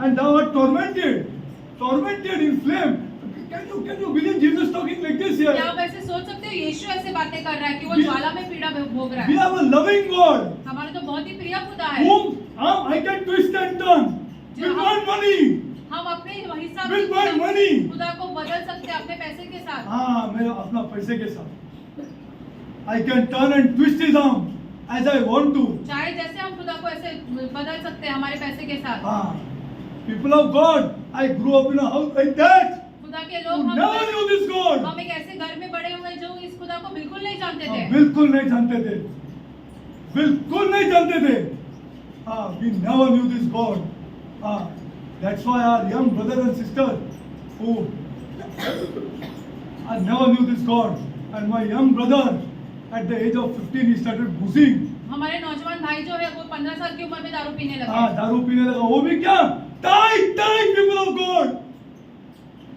and thou art tormented in flame. Can you believe Jesus talking like this here? क्या आप ऐसे सोच सकते हो यीशु ऐसे बातें कर रहा है कि वो We- ज्वाला में पीड़ा भोग रहा We है. have a loving God. हमारे तो बहुत ही प्रिय खुदा है. Whom I can twist and turn with my money. हम अपने हिसाब With my money. खुदा को बदल सकते हैं अपने पैसे के साथ. मेरा अपना पैसे के साथ. I can turn and twist his arm as I want to. चाहे जैसे हम खुदा को ऐसे बदल सकते हैं हमारे पैसे के साथ. People of God, I grew up in a house like that. खुदा के Who लोग never knew this God. हम एक ऐसे घर में बड़े हुए जो इस खुदा को बिल्कुल नहीं जानते थे. बिल्कुल नहीं जानते थे. बिल्कुल नहीं जानते थे. We never knew this God. That's why our young brother and sister who I never knew this God. And my young brother at the age of 15 he started boozing. हमारे नौजवान भाई जो है वो 15 साल की उम्र में दारू पीने लगे. दारू पीने लगा. वो भी क्या? Tight people of God.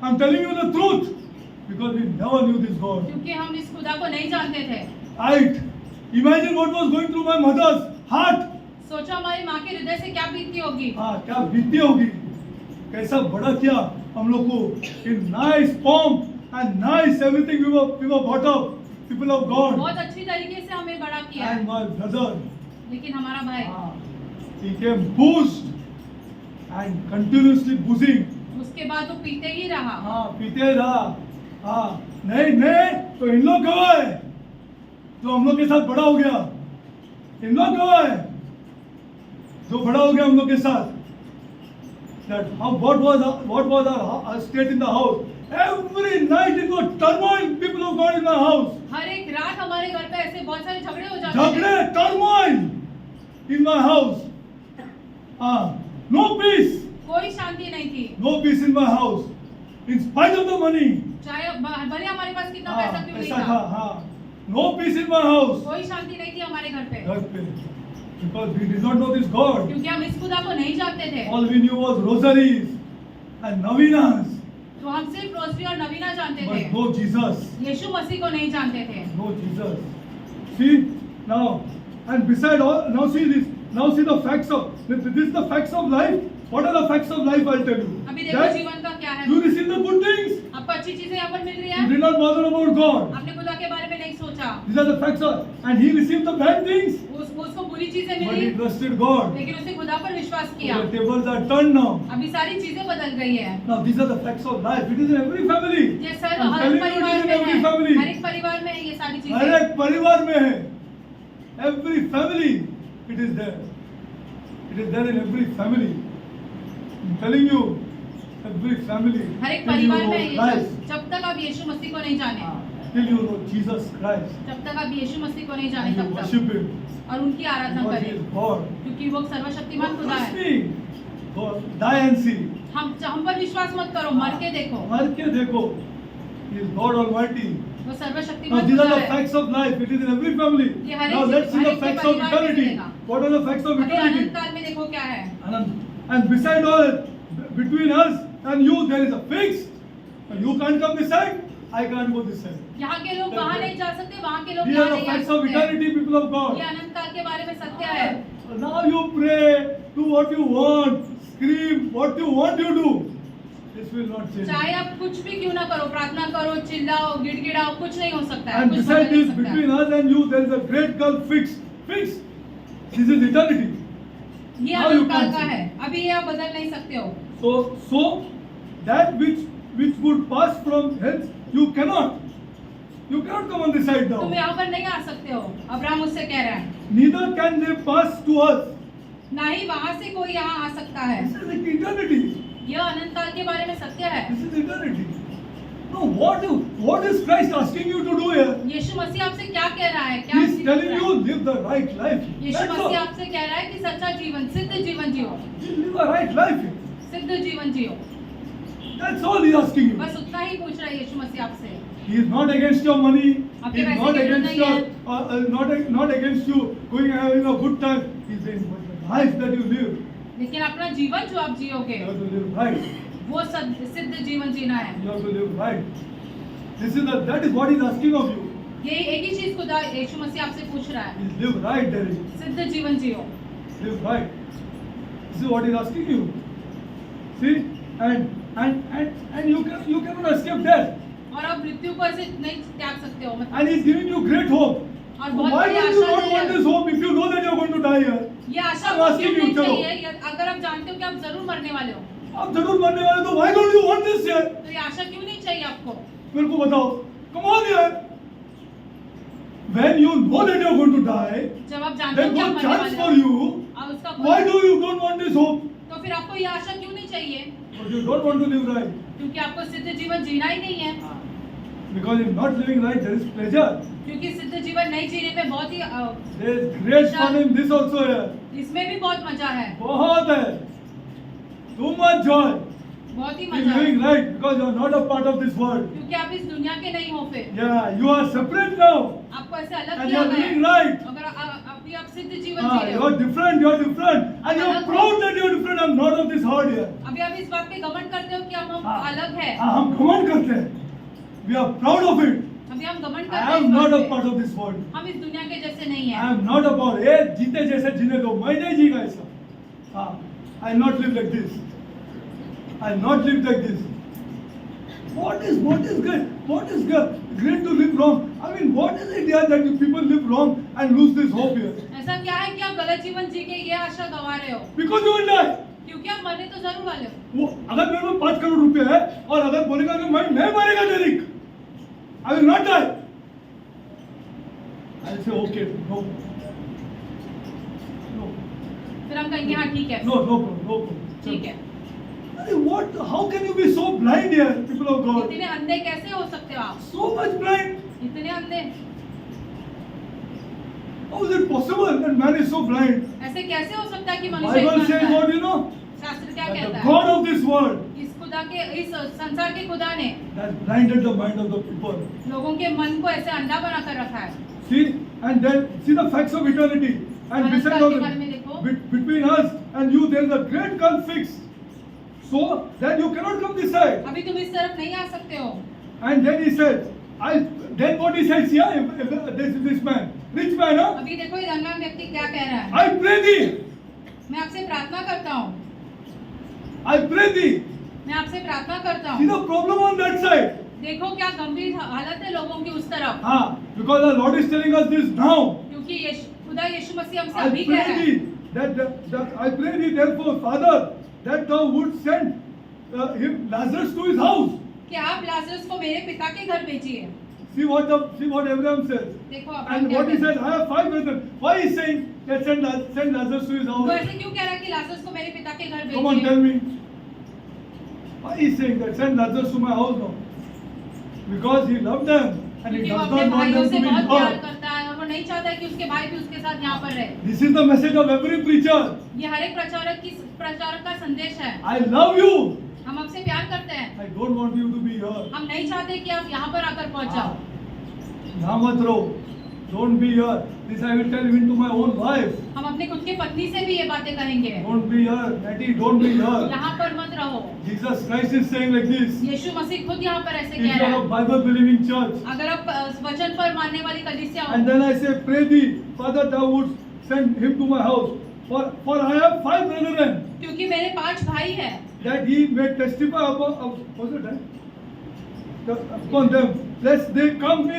I'm telling you the truth because we never knew this God. क्योंकि हम इस खुदा को नहीं जानते थे. Right? Imagine what was going through my mother's heart. सोचो हमारी माँ के हृदय से क्या बीतती होगी. क्या बीती होगी. कैसा बड़ा किया हम लोग को in nice pomp and nice everything we were brought up, people of God. बहुत अच्छी तरीके से हमें बड़ा किया And है, my brother, लेकिन हमारा भाई he came boozed and continuously boozing. उसके बाद वो पीते ही रहा। हाँ पीते रहा। हाँ नहीं नहीं तो इन लोग कहाँ है जो हम लोग के साथ बड़ा हो गया? इन लोग कहाँ है जो बड़ा हो गया हम लोग के साथ? That how what was our state in the house? Every night it was turmoil. People of God in the house. हर एक रात हमारे घर पे ऐसे बहुत सारे झगड़े हो जाते थे। झगड़े turmoil in my house. No peace. कोई शांति नहीं थी, No peace in my house. In spite of the money. चाहे भले हमारे पास कितना पैसा क्यों नहीं ऐसा था। था, हाँ No peace in my house. कोई शांति नहीं थी हमारे घर पे, घर पे because we did not know this God. क्योंकि हम इस खुदा को नहीं जानते थे। All we knew was rosaries and novenas, तो हम सिर्फ रोजरी और नवीना जानते थे, but no Jesus. यीशु मसीह को नहीं जानते थे। No Jesus. See now, and beside all, now see this. Now see the facts of this is the facts of life. What are the facts of life? I'll tell you. अभी देखो That जीवन का क्या है। you receive the good things. आपको अच्छी चीजें यहाँ पर मिल रही You है, did not bother about God. आपने खुदा के बारे में नहीं सोचा। These are the facts of, and he received the bad things, उसको बुरी चीजें but milli, he trusted God. लेकिन उसने खुदा पर विश्वास किया। The tables are turned now. अभी सारी चीजें बदल गई है। Now these are the facts of life. It is in every family. ये sir I'm her telling you, it परिवार is in में every है, family. हर एक परिवार में है ये सारी हर चीजें। एक परिवार में है। Every family, it is there. It is there in every family. I'm telling you, every family. हर एक Till you परिवार know में ये Christ, जब तक आप यीशु मसीह को नहीं जाने, till you know Jesus Christ, जब तक आप यीशु मसीह को नहीं जाने and you तब worship तक, Him, और उनकी आराधना because He करें, is God. क्योंकि वो सर्वशक्तिमान खुदा Trust है। me. God, die and see. हम पर विश्वास मत करो, मर के देखो, मर के देखो. He is God Almighty. वो Now सर्वशक्तिमान these are खुदा the है। facts of life. It is in every family. ये हर एक Now let's see her the एक के facts of परिवार में eternity. मिलेगा। What are the facts of अभी eternity? अनंत काल में देखो क्या है। And beside all, between us and you, there is a fix. You can't come this side. I can't go this side. यहाँ के लोग वहाँ नहीं जा सकते, वहाँ के लोग These यहाँ are the नहीं आ facts of सकते। eternity, people of ये God. अनंत काल के बारे में सत्य है। Now you pray, do what you want, scream, what you want you do. This will not change. चाहे आप कुछ भी क्यों ना करो, प्रार्थना करो, चिल्लाओ, गिड़गिड़ाओ, कुछ नहीं हो सकता है, And कुछ beside बदल नहीं this, सकता है। between us and you, there is a great gulf fix. Fix. This is eternity. ये Now you अनंत काल can't का change. है, अभी ये आप बदल नहीं सकते हो। So that which would pass from hence, you cannot come on this side तुम now. यहाँ पर नहीं आ सकते हो, अब्राहम उससे कह रहा है। Neither can they pass to us. ना ही वहाँ से कोई यहाँ आ सकता है। This is eternity. यह अनंत काल के बारे में सत्य है। This is eternity. No, what is Christ asking you to do here? यीशु मसीह आपसे क्या कह रहा है? क्या He's सीख telling रहा है? you live the right life. Yeshu That's Masih all. आपसे कह रहा है कि सच्चा जीवन, सिद्ध जीवन जियो, Live a right life. सिद्ध जीवन जियो। That's all he's asking you. बस उतना ही पूछ रहा है यीशु मसीह आपसे। He is not against your money. He आपके is पैसे not की जरूरत against नहीं your not against you going and having a good time. He's saying, but the life that you live, लेकिन अपना जीवन जो आप जियोगे, you have to live right. वो सिद्ध जीवन जीना है। You have to live right. That is what he's asking of you. यही एक ही चीज खुदा यीशु मसीह आपसे पूछ रहा है, Is live right, Derek. सिद्ध जीवन जियो। Live right. This is what he's asking you. See, and you cannot escape death. और आप मृत्यु को ऐसे नहीं त्याग सकते हो, मतलब And he's giving you great hope. और So बहुत why बड़ी don't you Asha not the want है। this hope if you know that you're going to die here? ये आशा I'm को asking क्यों नहीं you, चलो। चाहिए? अगर आप जानते हो कि आप जरूर मरने वाले हो, आप जरूर मरने वाले तो why don't you want this here? तो ये आशा क्यों नहीं चाहिए आपको? मेरे को बताओ. Come on here. When you know that you're going to die, जब आप जानते हो there's कि आप no मरने chance वाले for हो, you. और उसका Why कोई, do you don't want this hope? तो फिर आपको ये आशा क्यों नहीं चाहिए? But you don't want to live right. क्योंकि आपको सिद्ध जीवन जीना ही नहीं है। Because in not living right, there is pleasure. क्योंकि सिद्ध जीवन नहीं जीने में बहुत ही There is great fun in this also here. इसमें भी बहुत मजा है, बहुत है. Too much joy बहुत ही in मजा है, living right because you are not a part of this world. क्योंकि आप इस दुनिया के नहीं हो। फिर Yeah, you are separate now. आपको ऐसे अलग And you किया are गया living है। right. अगर अभी आप सिद्ध जीवन जी रहे You हो, are different, you are different. And you are अलग proud that you are different. I am not of this herd here. अभी आप इस बात पे घमंड करते हो कि हम अलग है। हम घमंड करते हैं. We are proud of it. अभी हम घमंड I करते हैं am इस not बात a पे। part of this world. हम इस दुनिया के जैसे नहीं I है। am not a part. ए जीते जैसे जीने दो. मैं नहीं जीगा ऐसा. I will not live like this. I will not live like this. What is great? What is great to live wrong? I mean, what is it here that you people live wrong and lose this hope here? ऐसा क्या है कि आप गलत जीवन जी के ये आशा गंवा रहे हो? Because you will die. क्योंकि आप मरने तो जरूर वाले हो। वो अगर मेरे पास 5 करोड़ रुपए है और अगर बोलेगा कि मैं नहीं मरेगा Derek, I will not die. I will say okay, no. फिर हम कहेंगे हाँ ठीक है। No problem. ठीक है। अरे what? How can you be so blind here, people of God? इतने अंधे कैसे हो सकते हो आप? So much blind. इतने अंधे? How is it possible that man is so blind? ऐसे कैसे हो सकता है कि मनुष्य Bible इतना says अंधा है? what, you know? शास्त्र क्या That कहता the है? God of this world इस खुदा के इस संसार के खुदा ने has blinded the mind of the people. लोगों के मन को ऐसे अंधा बना कर रखा है। See, and then see the facts of eternity. And Anant beside काल all के बारे में देखो। between us and you, there is a great gulf fixed, so that you cannot come this side. अभी तुम इस तरफ नहीं आ सकते हो। And then he said, then what he says here, this man, rich man, huh? अभी देखो ये धनवान व्यक्ति क्या कह रहा है? I pray thee, मैं आपसे प्रार्थना करता हूँ। I pray thee. मैं आपसे प्रार्थना करता See हूँ। the problem on that side. देखो क्या गंभीर हालत है लोगों की उस तरफ। Because the Lord is telling us this now. क्योंकि खुदा यीशु मसीह हमसे I अभी कह रहा pray है thee that I pray thee therefore, Father, that thou would send him Lazarus to his house. कि आप लाजरस को मेरे पिता के घर भेजिए। See what Abraham says. देखो आप And क्या what he कहते हैं। said, I have 5 brethren. Why he is saying that send Lazarus to his वो house? ऐसे क्यों कह रहा है कि लाजरस को मेरे पिता के घर Come on, भेजिए? tell me. Why he is saying that send Lazarus to my house now? Because he loved them and he क्योंकि वो does अपने not want भाइयों them से to be बहुत प्यार hurt. करता है और वो नहीं चाहता है कि उसके भाई भी उसके साथ यहाँ पर रहे। This is the message of every preacher. ये हर एक प्रचारक का संदेश है। I love you. हम आपसे प्यार करते हैं। I don't want you to be here. हम नहीं चाहते कि आप यहाँ पर आकर पहुँच जाओ। यहाँ मत रहो. Don't be here. This I will tell even to my own wife. हम अपने खुद की पत्नी से भी ये बातें कहेंगे। Don't be here. Natty, don't be here. यहाँ पर मत रहो। Jesus Christ is saying like this. यीशु मसीह खुद यहाँ पर ऐसे If कह you रहा are a है। Bible believing church. अगर आप वचन पर मानने वाली कलीसिया हो, And then I say, pray thee, Father, thou would send him to my house. For I have 5 brethren, क्योंकि मेरे 5 भाई हैं, that he may testify upon them, lest they come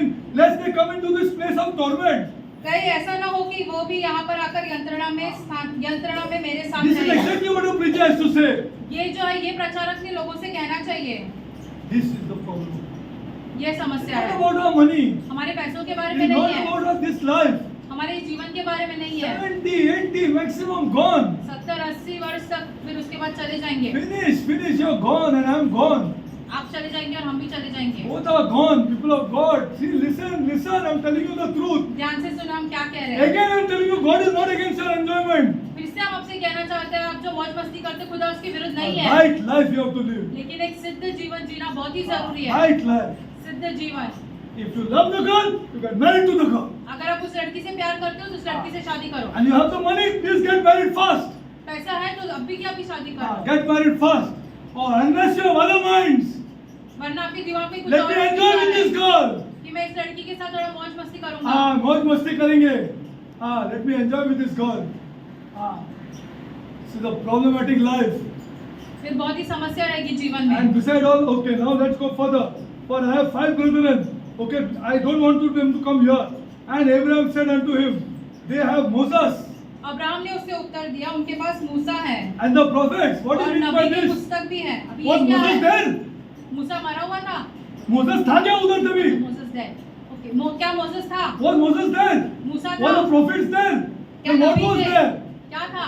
into this place of torment. कहीं ऐसा ना हो कि वो भी यहाँ पर आकर यंत्रणा में मेरे साथ This is रहे। exactly what a preacher has to say. ये जो है ये प्रचारक ने लोगों से कहना चाहिए। This is the problem. ये समस्या Not है। about our money. हमारे पैसों के बारे It में is नहीं not है, about our this life. हमारे जीवन के बारे में नहीं है। 70, 80 maximum gone. 70-80 वर्ष तक फिर उसके बाद चले जाएंगे। Finish. You're gone and I'm gone. आप चले जाएंगे और हम भी चले जाएंगे। Both are gone, people of God. See, listen. I'm telling you the truth. ध्यान से सुनो हम क्या कह रहे हैं। Again, I'm telling you, God is not against your enjoyment. फिर से हम आपसे कहना चाहते हैं, आप जो मौज मस्ती करते खुदा उसके विरुद्ध A नहीं है, right life you have to live. लेकिन एक सिद्ध जीवन जीना बहुत ही जरूरी है। Right life. सिद्ध जीवन। If you love the girl, you get married to the girl. अगर आप उस लड़की से प्यार करते हो तो उस लड़की से शादी करो। And you have the money, please get married fast. पैसा है तो अभी की अभी शादी करो, Get married fast. Or unless you have other minds, वरना आपके दिमाग में कुछ let और me enjoy विचार with है this girl. कि मैं इस लड़की के साथ थोड़ा मौज मस्ती करूंगा। मौज मस्ती करेंगे. Let me enjoy with this girl. This is a problematic life. फिर बहुत ही समस्या रहेगी जीवन में। And beside all, okay, now let's go further. For I have 5 brethren. Okay, I don't want them to come here. And Abraham said unto him, they have Moses Abraham ने उससे उत्तर दिया, उनके पास मूसा है and the prophets. What do और you mean by नबी की this? पुस्तक भी है। अभी Was ये क्या Moses है? there? मूसा मरा हुआ था। Moses था क्या उधर तभी? Moses dead. ओके, क्या मोसेस था? Was Moses there? Musa Were था। the prophets there? क्या Then what नबी was थे? there? क्या था?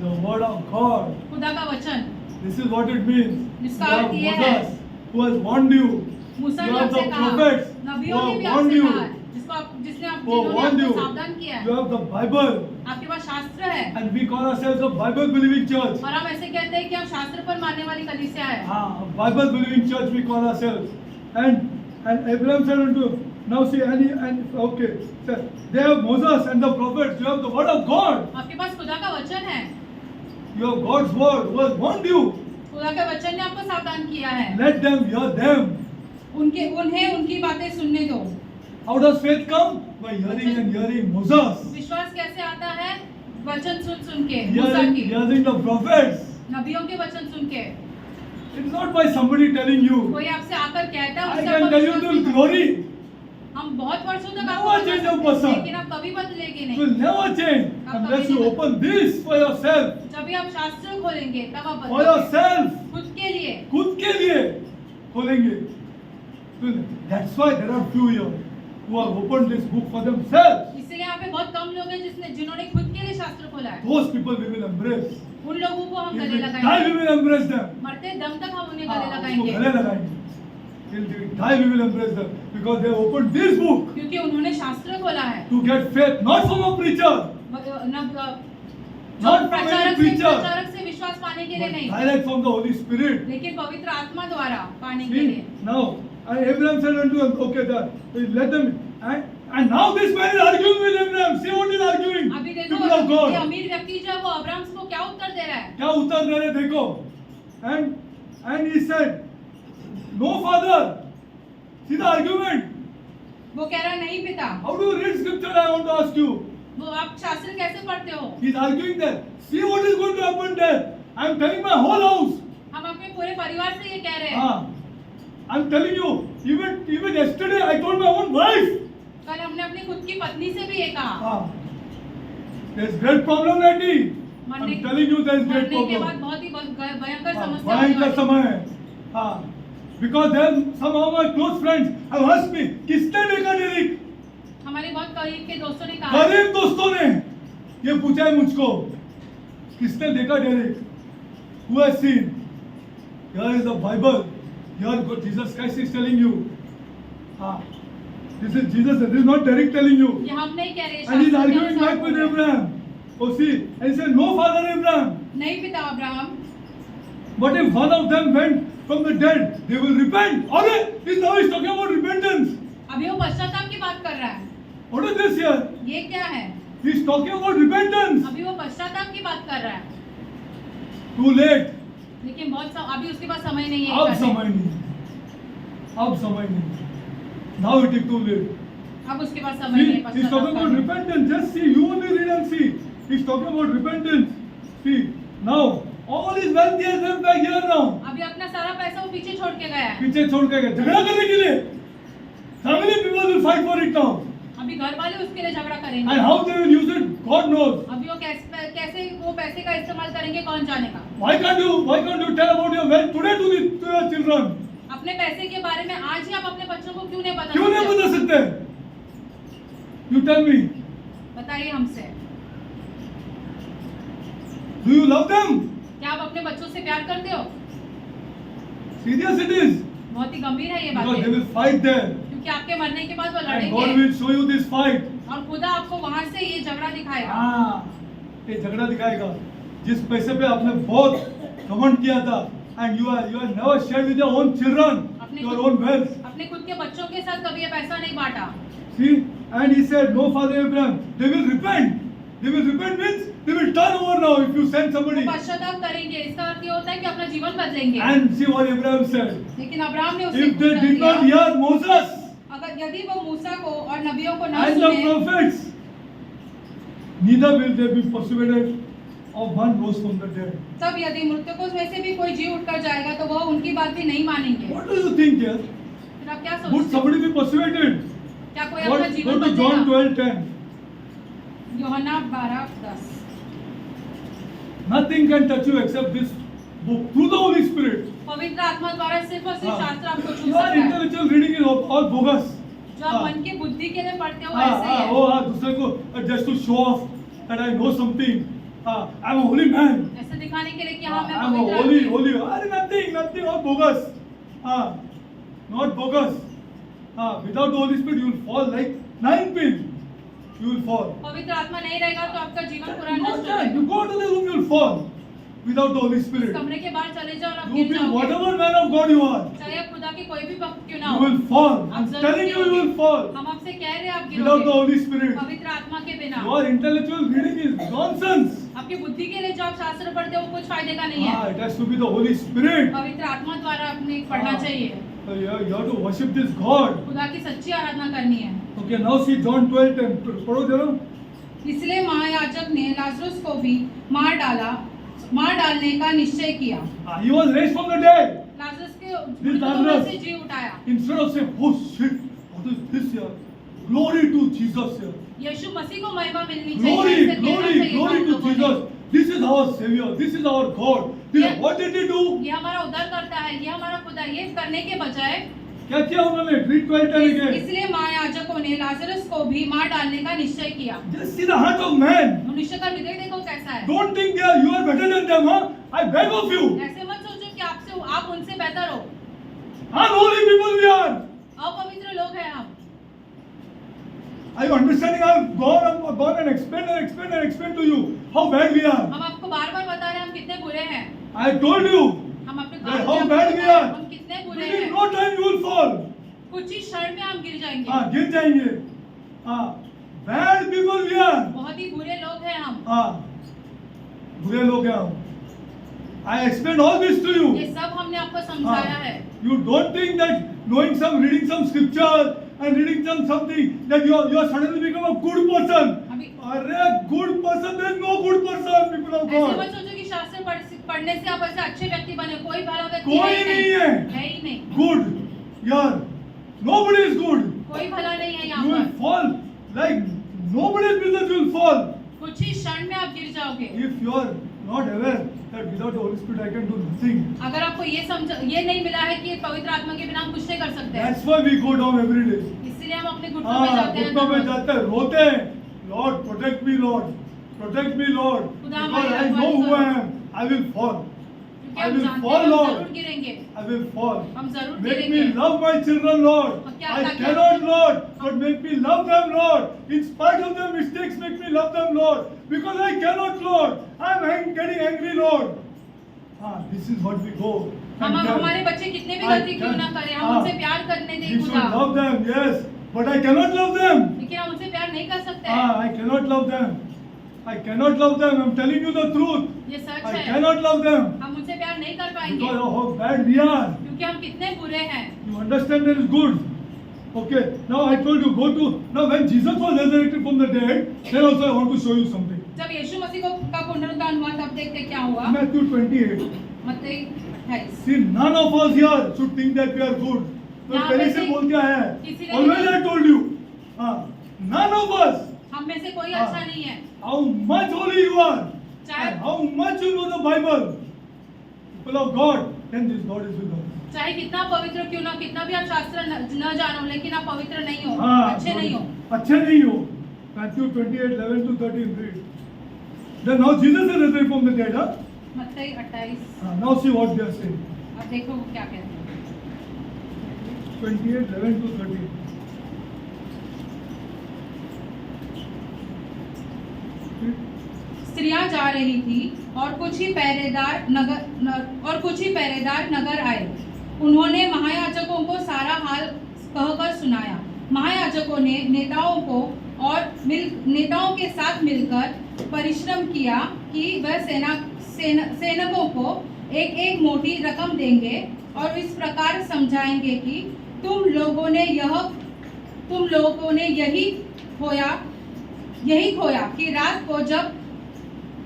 The word of God. खुदा का वचन। This is what it means. You जिसका have अर्थ ये है। Moses who has warned you. Musa You ने have the आपसे कहा, prophets who नबियों ने have भी warned आपसे you. कहा है, जिसने Who have warned आपको you. सावधान किया You है। have the Bible. आपके पास शास्त्र है And we call ourselves a Bible believing church. और हम ऐसे कहते हैं कि हम शास्त्र पर मानने वाली कलीसिया है। A Bible believing church we call ourselves. And Abraham said unto him, now see, okay, sir, they have Moses and the prophets. You have the word of God. आपके पास खुदा का वचन है। You have God's word who has warned you. खुदा के वचन ने आपको सावधान किया है। Let them hear them. उन्हें उनकी बातें सुनने दो। How does faith come? By hearing and hearing Moses. विश्वास कैसे आता है? वचन सुन के, मूसा की, Hearing the prophets. नबियों के वचन सुन के। It's not by somebody telling you. कोई आपसे आकर कहता है I उससे can आपको tell you विश्वास the नहीं करना। glory हम बहुत वर्षों तक Never आपको बता change सकते a हैं, person. लेकिन आप कभी बदलेंगे नहीं। will never change unless you open this for yourself. जब भी आप शास्त्र खोलेंगे तब आप For बदलेंगे। yourself. खुद के लिए। खुद के लिए खोलेंगे. So that's why there are few here who have opened this book for themselves. इसलिए यहाँ पे बहुत कम लोग हैं जिन्होंने खुद के लिए शास्त्र खोला है। Those people we will embrace. उन लोगों को हम Till गले we die we लगाएंगे। will embrace them. मरते दम तक हम उन्हें हाँ, गले उसको लगाएंगे। गले लगाएंगे. Till we die we will embrace them because they have opened this book क्योंकि उन्होंने शास्त्र खोला है। to get faith not from a preacher, not from any preacher, प्रचारक से विश्वास पाने के लिए but नहीं, direct from the Holy Spirit. लेकिन पवित्र आत्मा द्वारा पाने के लिए। See, now Abraham said unto them, okay, that let them, and now this man is arguing with Abraham. See what he is arguing? अभी देखो People of ये God. अमीर व्यक्ति जो है वो अब्राहम को क्या उत्तर दे रहा है? क्या उत्तर दे रहे देखो? And he said, no father. See the argument? वो कह रहा है नहीं पिता। How do you read scripture? I want to ask you. वो आप शास्त्र कैसे पढ़ते हो? He is arguing that. See what is going to happen there. I am telling my whole house. हम अपने पूरे परिवार से ये कह रहे हैं। हाँ. I am telling you. Even yesterday I told my own wife. कल हमने अपनी खुद की पत्नी से भी ये कहा। हाँ. There is great problem, Lady. I am telling you there is great मरने के problem. बाद बहुत ही भयंकर हाँ, समस्या होने भयंकर वाली है। समय है. हाँ. Because then some of my close friends have asked me, किसने देखा डेरिक? हमारे बहुत करीब के दोस्तों ने कहा। करीब दोस्तों ने ये पूछा है मुझको, किसने देखा Derek? Who has seen? Here is the Bible. Here God, Jesus Christ is telling you. हाँ. This is Jesus. This is not Derek telling you. ये हम नहीं कह रहे। And he is शास्त्र के arguing अनुसार back with बोल रहे हैं। Abraham. Oh, see, and he said, no, Father Abraham. नहीं पिता Abraham. But if one of them went from the dead, they will repent. अरे, he's now he's talking about repentance. अभी वो पश्चाताप की बात कर रहा है। What is this here? ये क्या है? He's talking about repentance. अभी वो पश्चाताप की बात कर रहा है। Too late. लेकिन अभी उसके पास समय नहीं है। अब समय नहीं. अब समय नहीं. Now it is too late. अब उसके पास समय नहीं See, he's talking about repentance. Just see, you only read and see. He's talking about repentance. See, now all his wealth he has left back here now. अभी अपना सारा पैसा वो पीछे छोड़ के गया है। पीछे छोड़ के गए झगड़ा करने के लिए. Family people will fight for it now. अभी घर वाले उसके लिए झगड़ा करेंगे। And how they will use it, God knows. अभी वो कैसे वो पैसे का इस्तेमाल करेंगे कौन जानेगा। Why can't you tell about your wealth today to your children? अपने पैसे के बारे में आज ही आप अपने बच्चों को क्यों नहीं क्यों नहीं बता बता सकते? You tell me. बताइए हमसे। Do you love them? क्या आप अपने बच्चों से प्यार करते हो? Serious it is. बहुत ही गंभीर है ये Because they बातें, will fight there. क्योंकि आपके मरने के बाद वो And God लड़ेंगे will show you this fight. और खुदा आपको वहां से ये झगड़ा दिखाएगा। हाँ, ये झगड़ा दिखाएगा. जिस पैसे पे आपने बहुत घमंड किया था, and you are never shared with your own children, your own wealth. अपने खुद के बच्चों के साथ कभी ये पैसा नहीं बांटा। See, and he said, no, Father Abraham, they will repent. They will repent means they will turn over now if you send वो somebody. पश्चाताप करेंगे, इसका अर्थ ये होता है कि अपना जीवन बदलेंगे। And see what Abraham said. लेकिन अब्राहम ने उसे If they Uttar did not दिया, hear Moses अगर यदि वो मूसा को और नबियों को न and the सुने, prophets, neither will they be persuaded of one rose from the dead. तब यदि मृतकों में से भी कोई जी उठकर जाएगा तो वह उनकी बात भी नहीं मानेंगे। What do you think here? फिर आप क्या Would सोचते हैं? somebody be persuaded? क्या कोई अपना Go जीवन to John बदलेगा? 12:10. यूहन्ना 12:10। Nothing can touch you except this book through the Holy Spirit. पवित्र आत्मा द्वारा सिर्फ और सिर्फ हाँ. शास्त्र आपको छू Your सकता है। intellectual reading is all bogus. जो आप हाँ. मन की बुद्धि के लिए पढ़ते हो हाँ, ऐसे ही हाँ, है। वो हाँ, दूसरे को just to show off that I know something. हाँ, I'm a holy man. ऐसे दिखाने के लिए कि हाँ मैं I'm a पवित्र holy, आदमी हूँ। अरे nothing, all bogus. हाँ, not bogus. हाँ, without the Holy Spirit you will fall like 9 pins. You will fall. पवित्र आत्मा नहीं रहेगा तो आपका जीवन पूरा Not नष्ट हो that. जाएगा। You go to the room, you will fall. Without the Holy Spirit. कमरे के बाहर चले जाओ और आप You गिर be जाओगे। whatever man of God you are. चाहे आप खुदा के कोई भी भक्त क्यों ना You हो, will fall. आप I'm जरूर telling you, you गिरोगे। will fall. हम आपसे कह रहे हैं आप Without the गिरोगे Holy Spirit. पवित्र आत्मा के बिना। Your intellectual reading is nonsense. आपकी बुद्धि के लिए जो आप शास्त्र पढ़ते हो वो कुछ फायदे का नहीं है। It has to be the Holy Spirit. पवित्र आत्मा द्वारा अपने पढ़ना हाँ. चाहिए। You have to worship this God. खुदा की सच्ची आराधना करनी है। Okay, now see John 12:10. पढ़ो जरा. इसलिए महायाजक ने लाजरुस को भी मार डालने का निश्चय किया। He was raised from the dead. This मृतकों में Lazarus, से जी उठाया। instead of saying, oh shit, what is this here? Glory to Jesus here. यीशु मसीह को महिमा मिलनी चाहिए। Glory, ऐसे कहना glory, चाहिए glory हम to लोगों ने। Jesus. This is our Savior. This is our God. Yeah. What did he do? ये हमारा उद्धार करता है, ये हमारा खुदा। ये करने के बजाय क्या किया उन्होंने? Read 12:10 again. इसलिए महायाजकों ने लाजरस को भी मार डालने का निश्चय किया। Just see the heart of man. मनुष्य का हृदय देखो कैसा है। Don't think you are better than them, huh? I beg of you. ऐसे मत सोचो कि आप उनसे बेहतर हो। Unholy people we are. अपवित्र लोग हैं हम। Are you understanding? I've gone and explained to you how bad we are. हम आपको बार-बार बता रहे हैं हम कितने बुरे हैं। I told you हम अपने that काम how में bad आपको we बताया, are. हम कितने बुरे Within हैं। no time you will fall. कुछ ही क्षण में हम गिर जाएंगे। हाँ, गिर जाएंगे। हाँ, bad people we are. बहुत ही बुरे लोग हैं हम। हाँ, बुरे लोग हैं हम। I explained all this to you. ये सब हमने आपको समझाया है। You don't think that reading some scripture and reading something that you are suddenly become a good person. अभी अरे good person, there is no good person, people of ऐसे God. मत सोचो कि शास्त्र पढ़ने से आप ऐसे अच्छे व्यक्ति बने। कोई भला व्यक्ति कोई नहीं है। है ही नहीं। Good, yeah. Nobody is good. कोई भला नहीं है यहाँ You will पर। fall like nobody's business. You will fall कुछ ही क्षण में आप गिर जाओगे। if you are not aware that without the Holy Spirit I can do nothing. अगर आपको ये नहीं मिला है कि पवित्र आत्मा के बिना हम कुछ नहीं कर सकते। That's why we go down every day. इसलिए हम अपने घुटनों में हाँ, जाते हैं। घुटनों में जाते हैं, रोते हैं, Lord protect me Lord, protect me Lord, खुदा because हमारी I know रखवाली who I करो। am, I will fall, क्योंकि I हम will जानते fall हैं हम Lord, जरूर गिरेंगे। I will fall. हम जरूर Make गिरेंगे। me love my children Lord, क्या I ताकि- cannot Lord, but make me love them Lord, in spite of their mistakes make me love them Lord, because I cannot Lord, I am getting angry Lord. This is what we go. हम and tell. हमारे बच्चे कितने भी I गलती क्यों can- ना करें, हम हाँ, उनसे प्यार करने दें We should खुदा। love them, yes, but I cannot love them. लेकिन हम उनसे प्यार नहीं कर सकते हैं। I cannot love them. I cannot love them. I'm telling you the truth. ये सच I है। cannot love them हम उनसे प्यार नहीं कर पाएंगे because of how bad we are. क्योंकि हम कितने बुरे हैं। You understand that is good. Okay. Now I told you go to now when Jesus was resurrected from the dead. Then also I want to show you something. जब यीशु मसीह का पुनरुत्थान हुआ तब देखते क्या हुआ। Matthew 28. मत्ती 28। See, none of us here should think that we are good. तो यहाँ पहले पे से से बोल क्या है? किसी ने Always नहीं- I told you. None of us. हम में से कोई हाँ। अच्छा नहीं है। How much holy you are, चाहे- and how much you know the Bible, people of God, then this God is with us. चाहे कितना पवित्र क्यों ना, कितना भी आप शास्त्र न जानो, लेकिन आप पवित्र नहीं हो, हाँ, अच्छे नहीं हो। अच्छे नहीं हो. Matthew 28:11-13 read. Then now Jesus is resurrected from the dead, huh? मत्ती 28। Now see what they are saying. अब देखो वो क्या कहते हैं। 28:11-13. स्त्रियां जा रही थी और कुछ ही पहरेदार नगर आए। उन्होंने महायाजकों को सारा हाल कहकर सुनाया। महायाजकों ने नेताओं के साथ मिलकर परिश्रम किया कि वह सैनिकों को एक मोटी रकम देंगे और इस प्रकार समझाएंगे कि तुम लोगों ने यही खोया कि रात को जब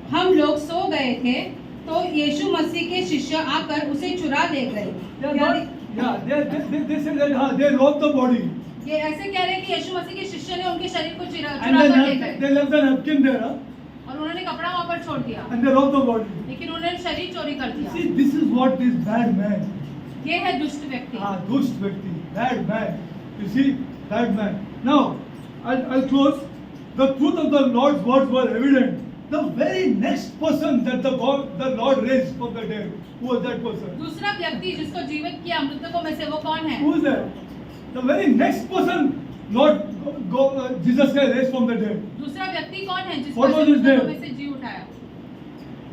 हम लोग सो गए थे तो यीशु मसीह के शिष्य आकर उसे चुरा ले गए। They said that they robbed the body. ये ऐसे कह रहे हैं कि यीशु मसीह के शिष्य ने उनके शरीर को चुरा And कर ले then गए they left the napkin there, huh? और उन्होंने कपड़ा वहां पर छोड़ दिया, And they robbed the body. लेकिन उन्होंने शरीर चोरी कर दिया। See, this is what this bad man. ये है दुष्ट व्यक्ति। Dusht Vyakti, bad man. You see, bad man. Now, I'll close. The truth of the Lord's words were evident. The very next person that the Lord raised from the dead, who was that person? दूसरा व्यक्ति जिसको जीवित किया मृतकों में से, वो कौन है? Who is that? The very next person Jesus Christ raised from the dead. दूसरा व्यक्ति कौन है जिसको What was his मृतकों name? में से जी उठाया?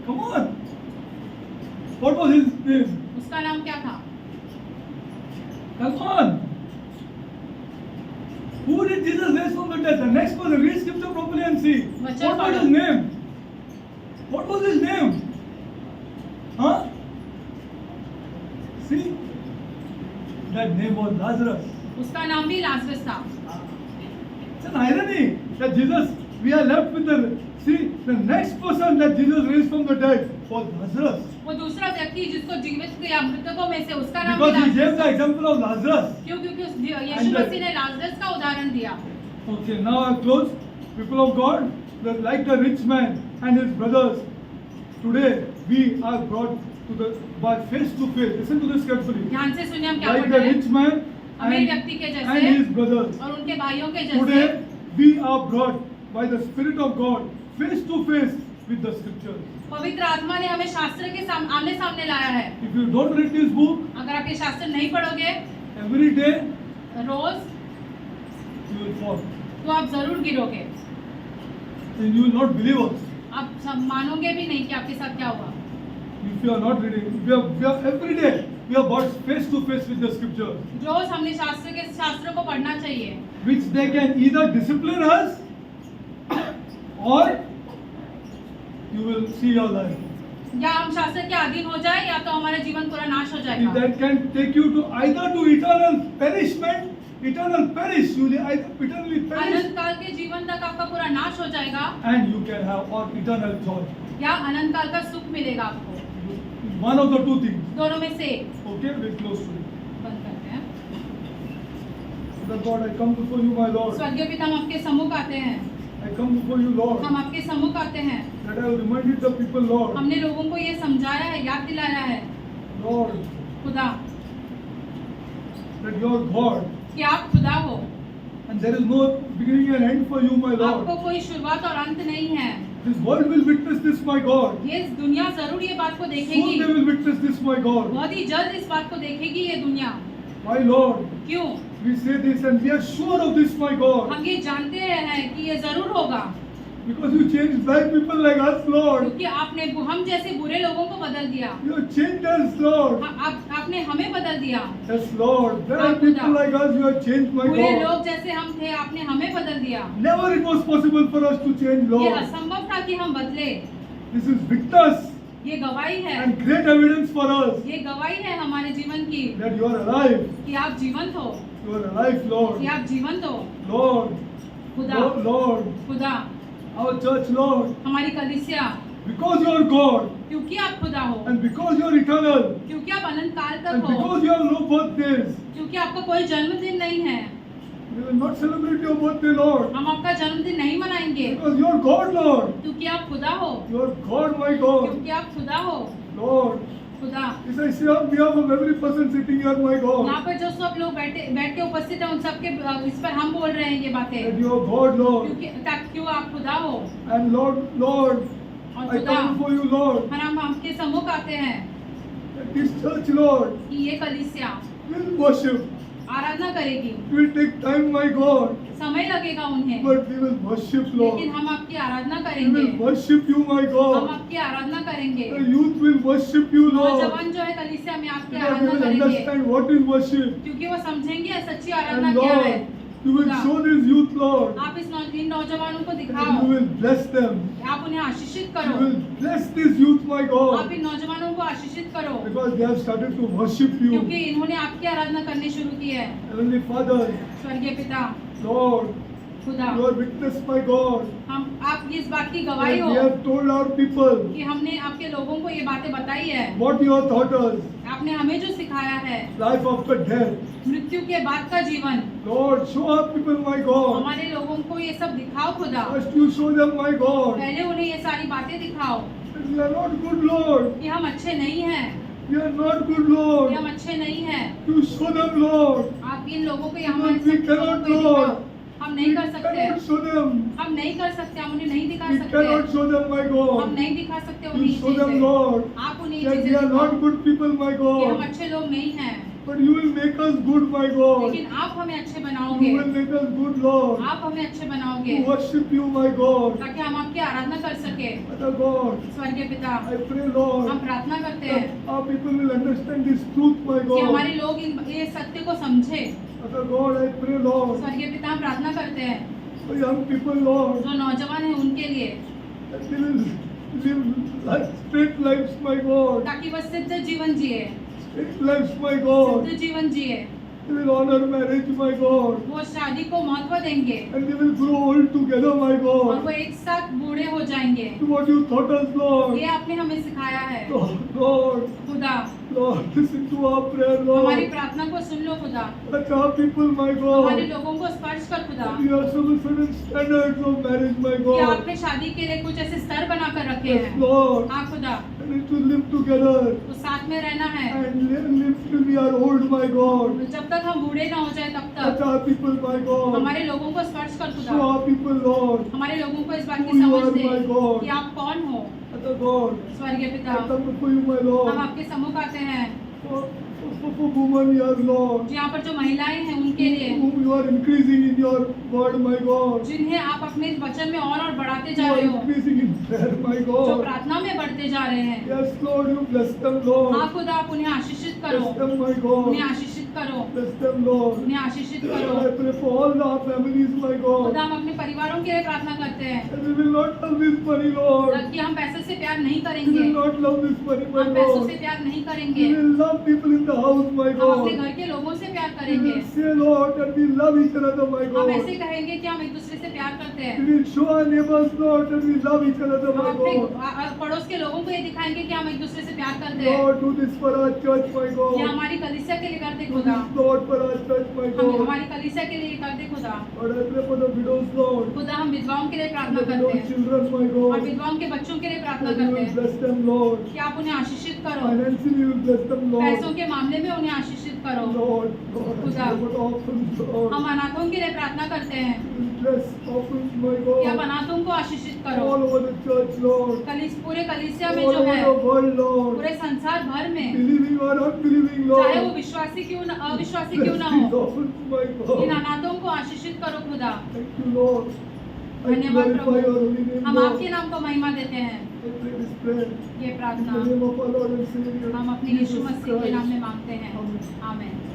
Come on. What was his name? उसका नाम क्या था? Come on. Who did Jesus raise from the dead? The next person. Read scripture properly and see. What was his name? What was his name? Huh? See? That name was Lazarus. उसका नाम भी Lazarus था। It's an irony that we are left with the next person that Jesus raised from the dead for Lazarus. वो दूसरा व्यक्ति जिसको जीवित किया मृतकों में से, उसका नाम Because he भी gave the Lazarus. example of Lazarus. क्यों? क्योंकि यीशु And the- मसीह ने लाजरस का उदाहरण दिया। Okay, now I close. People of God, like the rich man and his brothers, today we are brought to the by face to face. Listen to this carefully. ध्यान से सुनिए हम क्या Like पढ़ the रहे rich हैं। man अमीर व्यक्ति के and his जैसे brothers. और उनके भाइयों के जैसे Today we are brought by the Spirit of God face to face with the Scriptures. पवित्र आत्मा ने हमें शास्त्र के आमने सामने लाया है। If you don't read this book अगर आप ये शास्त्र नहीं पढ़ोगे every day, rose, you will fall. तो आप जरूर गिरोगे। And you will not believe us. आप सब मानोगे भी नहीं कि आपके साथ क्या हुआ। If you are not reading, we are every day we are brought face to face with the Scriptures, रोज हमने शास्त्रों को पढ़ना चाहिए, which they can either discipline us or you will see your life. या हम शास्त्र के अधीन हो जाए या तो हमारा जीवन पूरा नाश हो If जाएगा। that can take you to either to eternal perishment, eternal perish, you will eternally perish, अनंत काल के जीवन तक आपका पूरा नाश हो जाएगा and you can have or eternal joy. या अनंत काल का सुख मिलेगा आपको। One of the two things. दोनों में से Okay, we close to it. बंद करते हैं। The God, I come before you, my Lord. स्वर्गीय पिता, हम आपके सम्मुख आते हैं, I come before you, Lord, हम आपके सम्मुख आते हैं। that I have reminded the people, Lord, हमने लोगों को ये समझाया है, याद दिलाया है Lord, खुदा that you are God, कि आप खुदा हो, and there is no beginning and end for you, my आपको Lord. कोई शुरुआत और अंत नहीं है। This world will witness this, my God. ये दुनिया जरूर ये बात को Soon देखेगी, they will witness this, my God. बहुत ही जल्द इस बात को देखेगी ये दुनिया। My Lord, क्यों? we say this and we are sure of this, my God, हम ये जानते हैं कि ये जरूर होगा, because you changed bad people like us, Lord. क्योंकि आपने हम जैसे बुरे लोगों को बदल दिया। You have changed us, Lord. आपने हमें बदल दिया। Yes, Lord. There are people like us. You have changed, my बुरे God. लोग जैसे हम थे, आपने हमें बदल दिया। Never it was possible for us to change, ये Lord. असंभव था कि हम बदले। This is witness ये गवाही है, and great evidence for us ये गवाही है हमारे जीवन की that you are alive. कि आप जीवंत हो, You are alive, Lord. कि आप जीवंत हो। Lord, खुदा, Lord, खुदा, our church, Lord, हमारी कलीसिया, because you are God क्योंकि आप खुदा हो, and because you are eternal क्योंकि आप अनंत काल तक and हो, because you have no birthdays, क्योंकि आपका कोई जन्मदिन नहीं है, we will not celebrate your birthday, Lord, हम आपका जन्मदिन नहीं मनाएंगे, because you are God, Lord. क्योंकि आप खुदा हो, You are God, my God. क्योंकि आप खुदा हो, Lord, खुदा। this I say on behalf of every person sitting here, my God, यहाँ पर जो सब लोग बैठ के उपस्थित हैं, उन सबके इस पर हम बोल रहे हैं ये बातें, that you are God, Lord. क्यों आप खुदा हो And Lord, और I खुदा। come before you, Lord, और हम आपके सम्मुख आते हैं that this church, Lord, कि ये कलीसिया will worship. आराधना करेगी। It will take time, my God, समय लगेगा उन्हें, but we will worship, लेकिन Lord. हम आपकी आराधना We करेंगे, will worship you, my हम God. आपकी आराधना करेंगे। The youth will worship you, Lord, नौजवान जो है कलीसिया में आपकी because they आराधना will करेंगे, understand what is worship. क्योंकि वो समझेंगे सच्ची आराधना And क्या है। Lord, you will show this youth, Lord, आप इन नौजवानों को and दिखाओ, you will bless them. आप उन्हें आशीषित You करो, will bless this youth, my आप God, इन नौजवानों को आशीषित करो, because they have started to worship you. क्योंकि इन्होंने आपकी आराधना करनी शुरू की है। Heavenly Father, स्वर्गीय पिता, Lord, खुदा, you are witness, my God, आप इस बात की that गवाही हो we have told our people कि हमने आपके लोगों को ये बातें बताई है, what you have taught us, आपने हमें जो सिखाया है, life after death. मृत्यु के बाद का जीवन, Lord, show our people, my God. हमारे लोगों को ये सब दिखाओ खुदा। First you show them, my God, पहले उन्हें ये सारी बातें दिखाओ that we are not good, Lord. कि हम अच्छे नहीं हैं, We are not good, कि Lord. हम अच्छे नहीं हैं। You show them, Lord. आप इन लोगों को Because we cannot, Lord. हम नहीं कर We सकते, cannot show them. हम नहीं कर सकते, हम उन्हें नहीं दिखा We सकते, cannot show them, my हम God. नहीं दिखा सकते You उन्हें ये show them, चीजें। Lord, आप उन्हें ये that चीजें we are दिखाओ not good people, my कि हम God. अच्छे लोग नहीं हैं, But you will make us good, my God. लेकिन आप हमें अच्छे बनाओगे, You will make us good, Lord, आप हमें अच्छे बनाओगे, to worship you, my God. ताकि हम आपकी आराधना कर सके। Father God, स्वर्गीय पिता, I pray, Lord, हम प्रार्थना करते हैं that our people will understand this truth, my कि God. हमारे लोग ये सत्य को समझे। Father God, I pray, Lord, स्वर्गीय पिता, हम प्रार्थना करते हैं for young people, Lord, जो नौजवान हैं उनके लिए, that they will live like straight lives, my God. ताकि वह सिद्ध जीवन जिए, Straight lives, my God. सिद्ध जीवन जिए, They will honor marriage, my God. वो शादी को महत्व देंगे And they will grow old together, my और God. वो एक साथ बूढ़े हो जाएंगे। To what you taught us, Lord. ये आपने हमें सिखाया है Lord, खुदा। Lord, listen to our prayer, हमारी Lord. प्रार्थना को सुन लो खुदा। Touch our people, my हमारे God. लोगों को स्पर्श कर खुदा We have some certain standards of marriage, my कि God. आपने शादी के लिए कुछ ऐसे स्तर बना कर रखे Yes, हैं। Lord. हाँ खुदा, And it to live together तो साथ में रहना है and live till we are old, my God. जब तक हम बूढ़े ना हो जाए तब Touch तक। our people, my God. हमारे लोगों को स्पर्श कर Show खुदा। our people, Lord. हमारे लोगों को इस बात Who की you समझ are, दे my God. कि आप कौन हो Father God, स्वर्गीय पिता। I come before you, my हम Lord. आपके सम्मुख आते हैं For women, yes, Lord. यहाँ पर जो महिलाएं हैं उनके लिए, Whom you are increasing in your word, my God. जिन्हें आप अपने वचन में और बढ़ाते You जा are रहे हो, increasing in prayer, my जो God. प्रार्थना में बढ़ते जा रहे हैं। Yes, Lord, you bless them, हाँ Lord. खुदा, आप उन्हें आशीषित करो, Bless them, my उन्हें God. आशीषित करो, Bless them, Lord. उन्हें आशीषित करो। I pray for all our families, my खुदा, God. हम अपने परिवारों के लिए प्रार्थना करते हैं And we will not love this money, Lord. कि हम पैसे से प्यार नहीं We करेंगे, will not love this money, my हम पैसों Lord. से प्यार नहीं करेंगे, We will love people in the house, my हम अपने God. घर के लोगों से प्यार We करेंगे। will say, Lord, that we love each other, my हम ऐसे God. कहेंगे कि हम एक दूसरे से प्यार करते We हैं। will show our neighbors, Lord, that we love each other, हम my अपने God. पड़ोस के लोगों को ये दिखाएंगे कि हम एक दूसरे से प्यार करते हैं। Lord, do this for our church, my ये God. हमारी कलीसिया के लिए करते Do खुदा, this, Lord, for our church, my हम God. हमारी कलीसिया के लिए करते खुदा। Lord, I pray for the widows, Lord. खुदा, हम विधवाओं के लिए And प्रार्थना the करते widows' हैं children, my और God. विधवाओं के बच्चों के लिए प्रार्थना That you करते will हैं bless them, Lord. कि आप उन्हें आशीषित करो, Financially, you will bless them, पैसों Lord. के मामले में उन्हें आशीषित करो। Lord, God, I खुदा। pray for the orphans, Lord. हम अनाथों के लिए प्रार्थना करते हैं You will bless orphans, my कि आप God. अनाथों को आशीषित करो। All over the church, Lord. पूरे कलीसिया में All जो over है, the world, Lord. पूरे संसार भर में, Believing or unbelieving, चाहे वो Lord. विश्वासी क्यों न अविश्वासी Bless क्यों ना these हो, orphans, my इन God. अनाथों को आशीषित करो खुदा। Thank you, Lord. I धन्यवाद glorify Prabhu, your holy name, हम Lord. आपके नाम को महिमा देते हैं। I pray this prayer ये in प्रार्थना the name of our Lord and Savior, हम अपने यीशु Jesus मसीह के नाम Christ. में मांगते हैं। Amen. आमीन।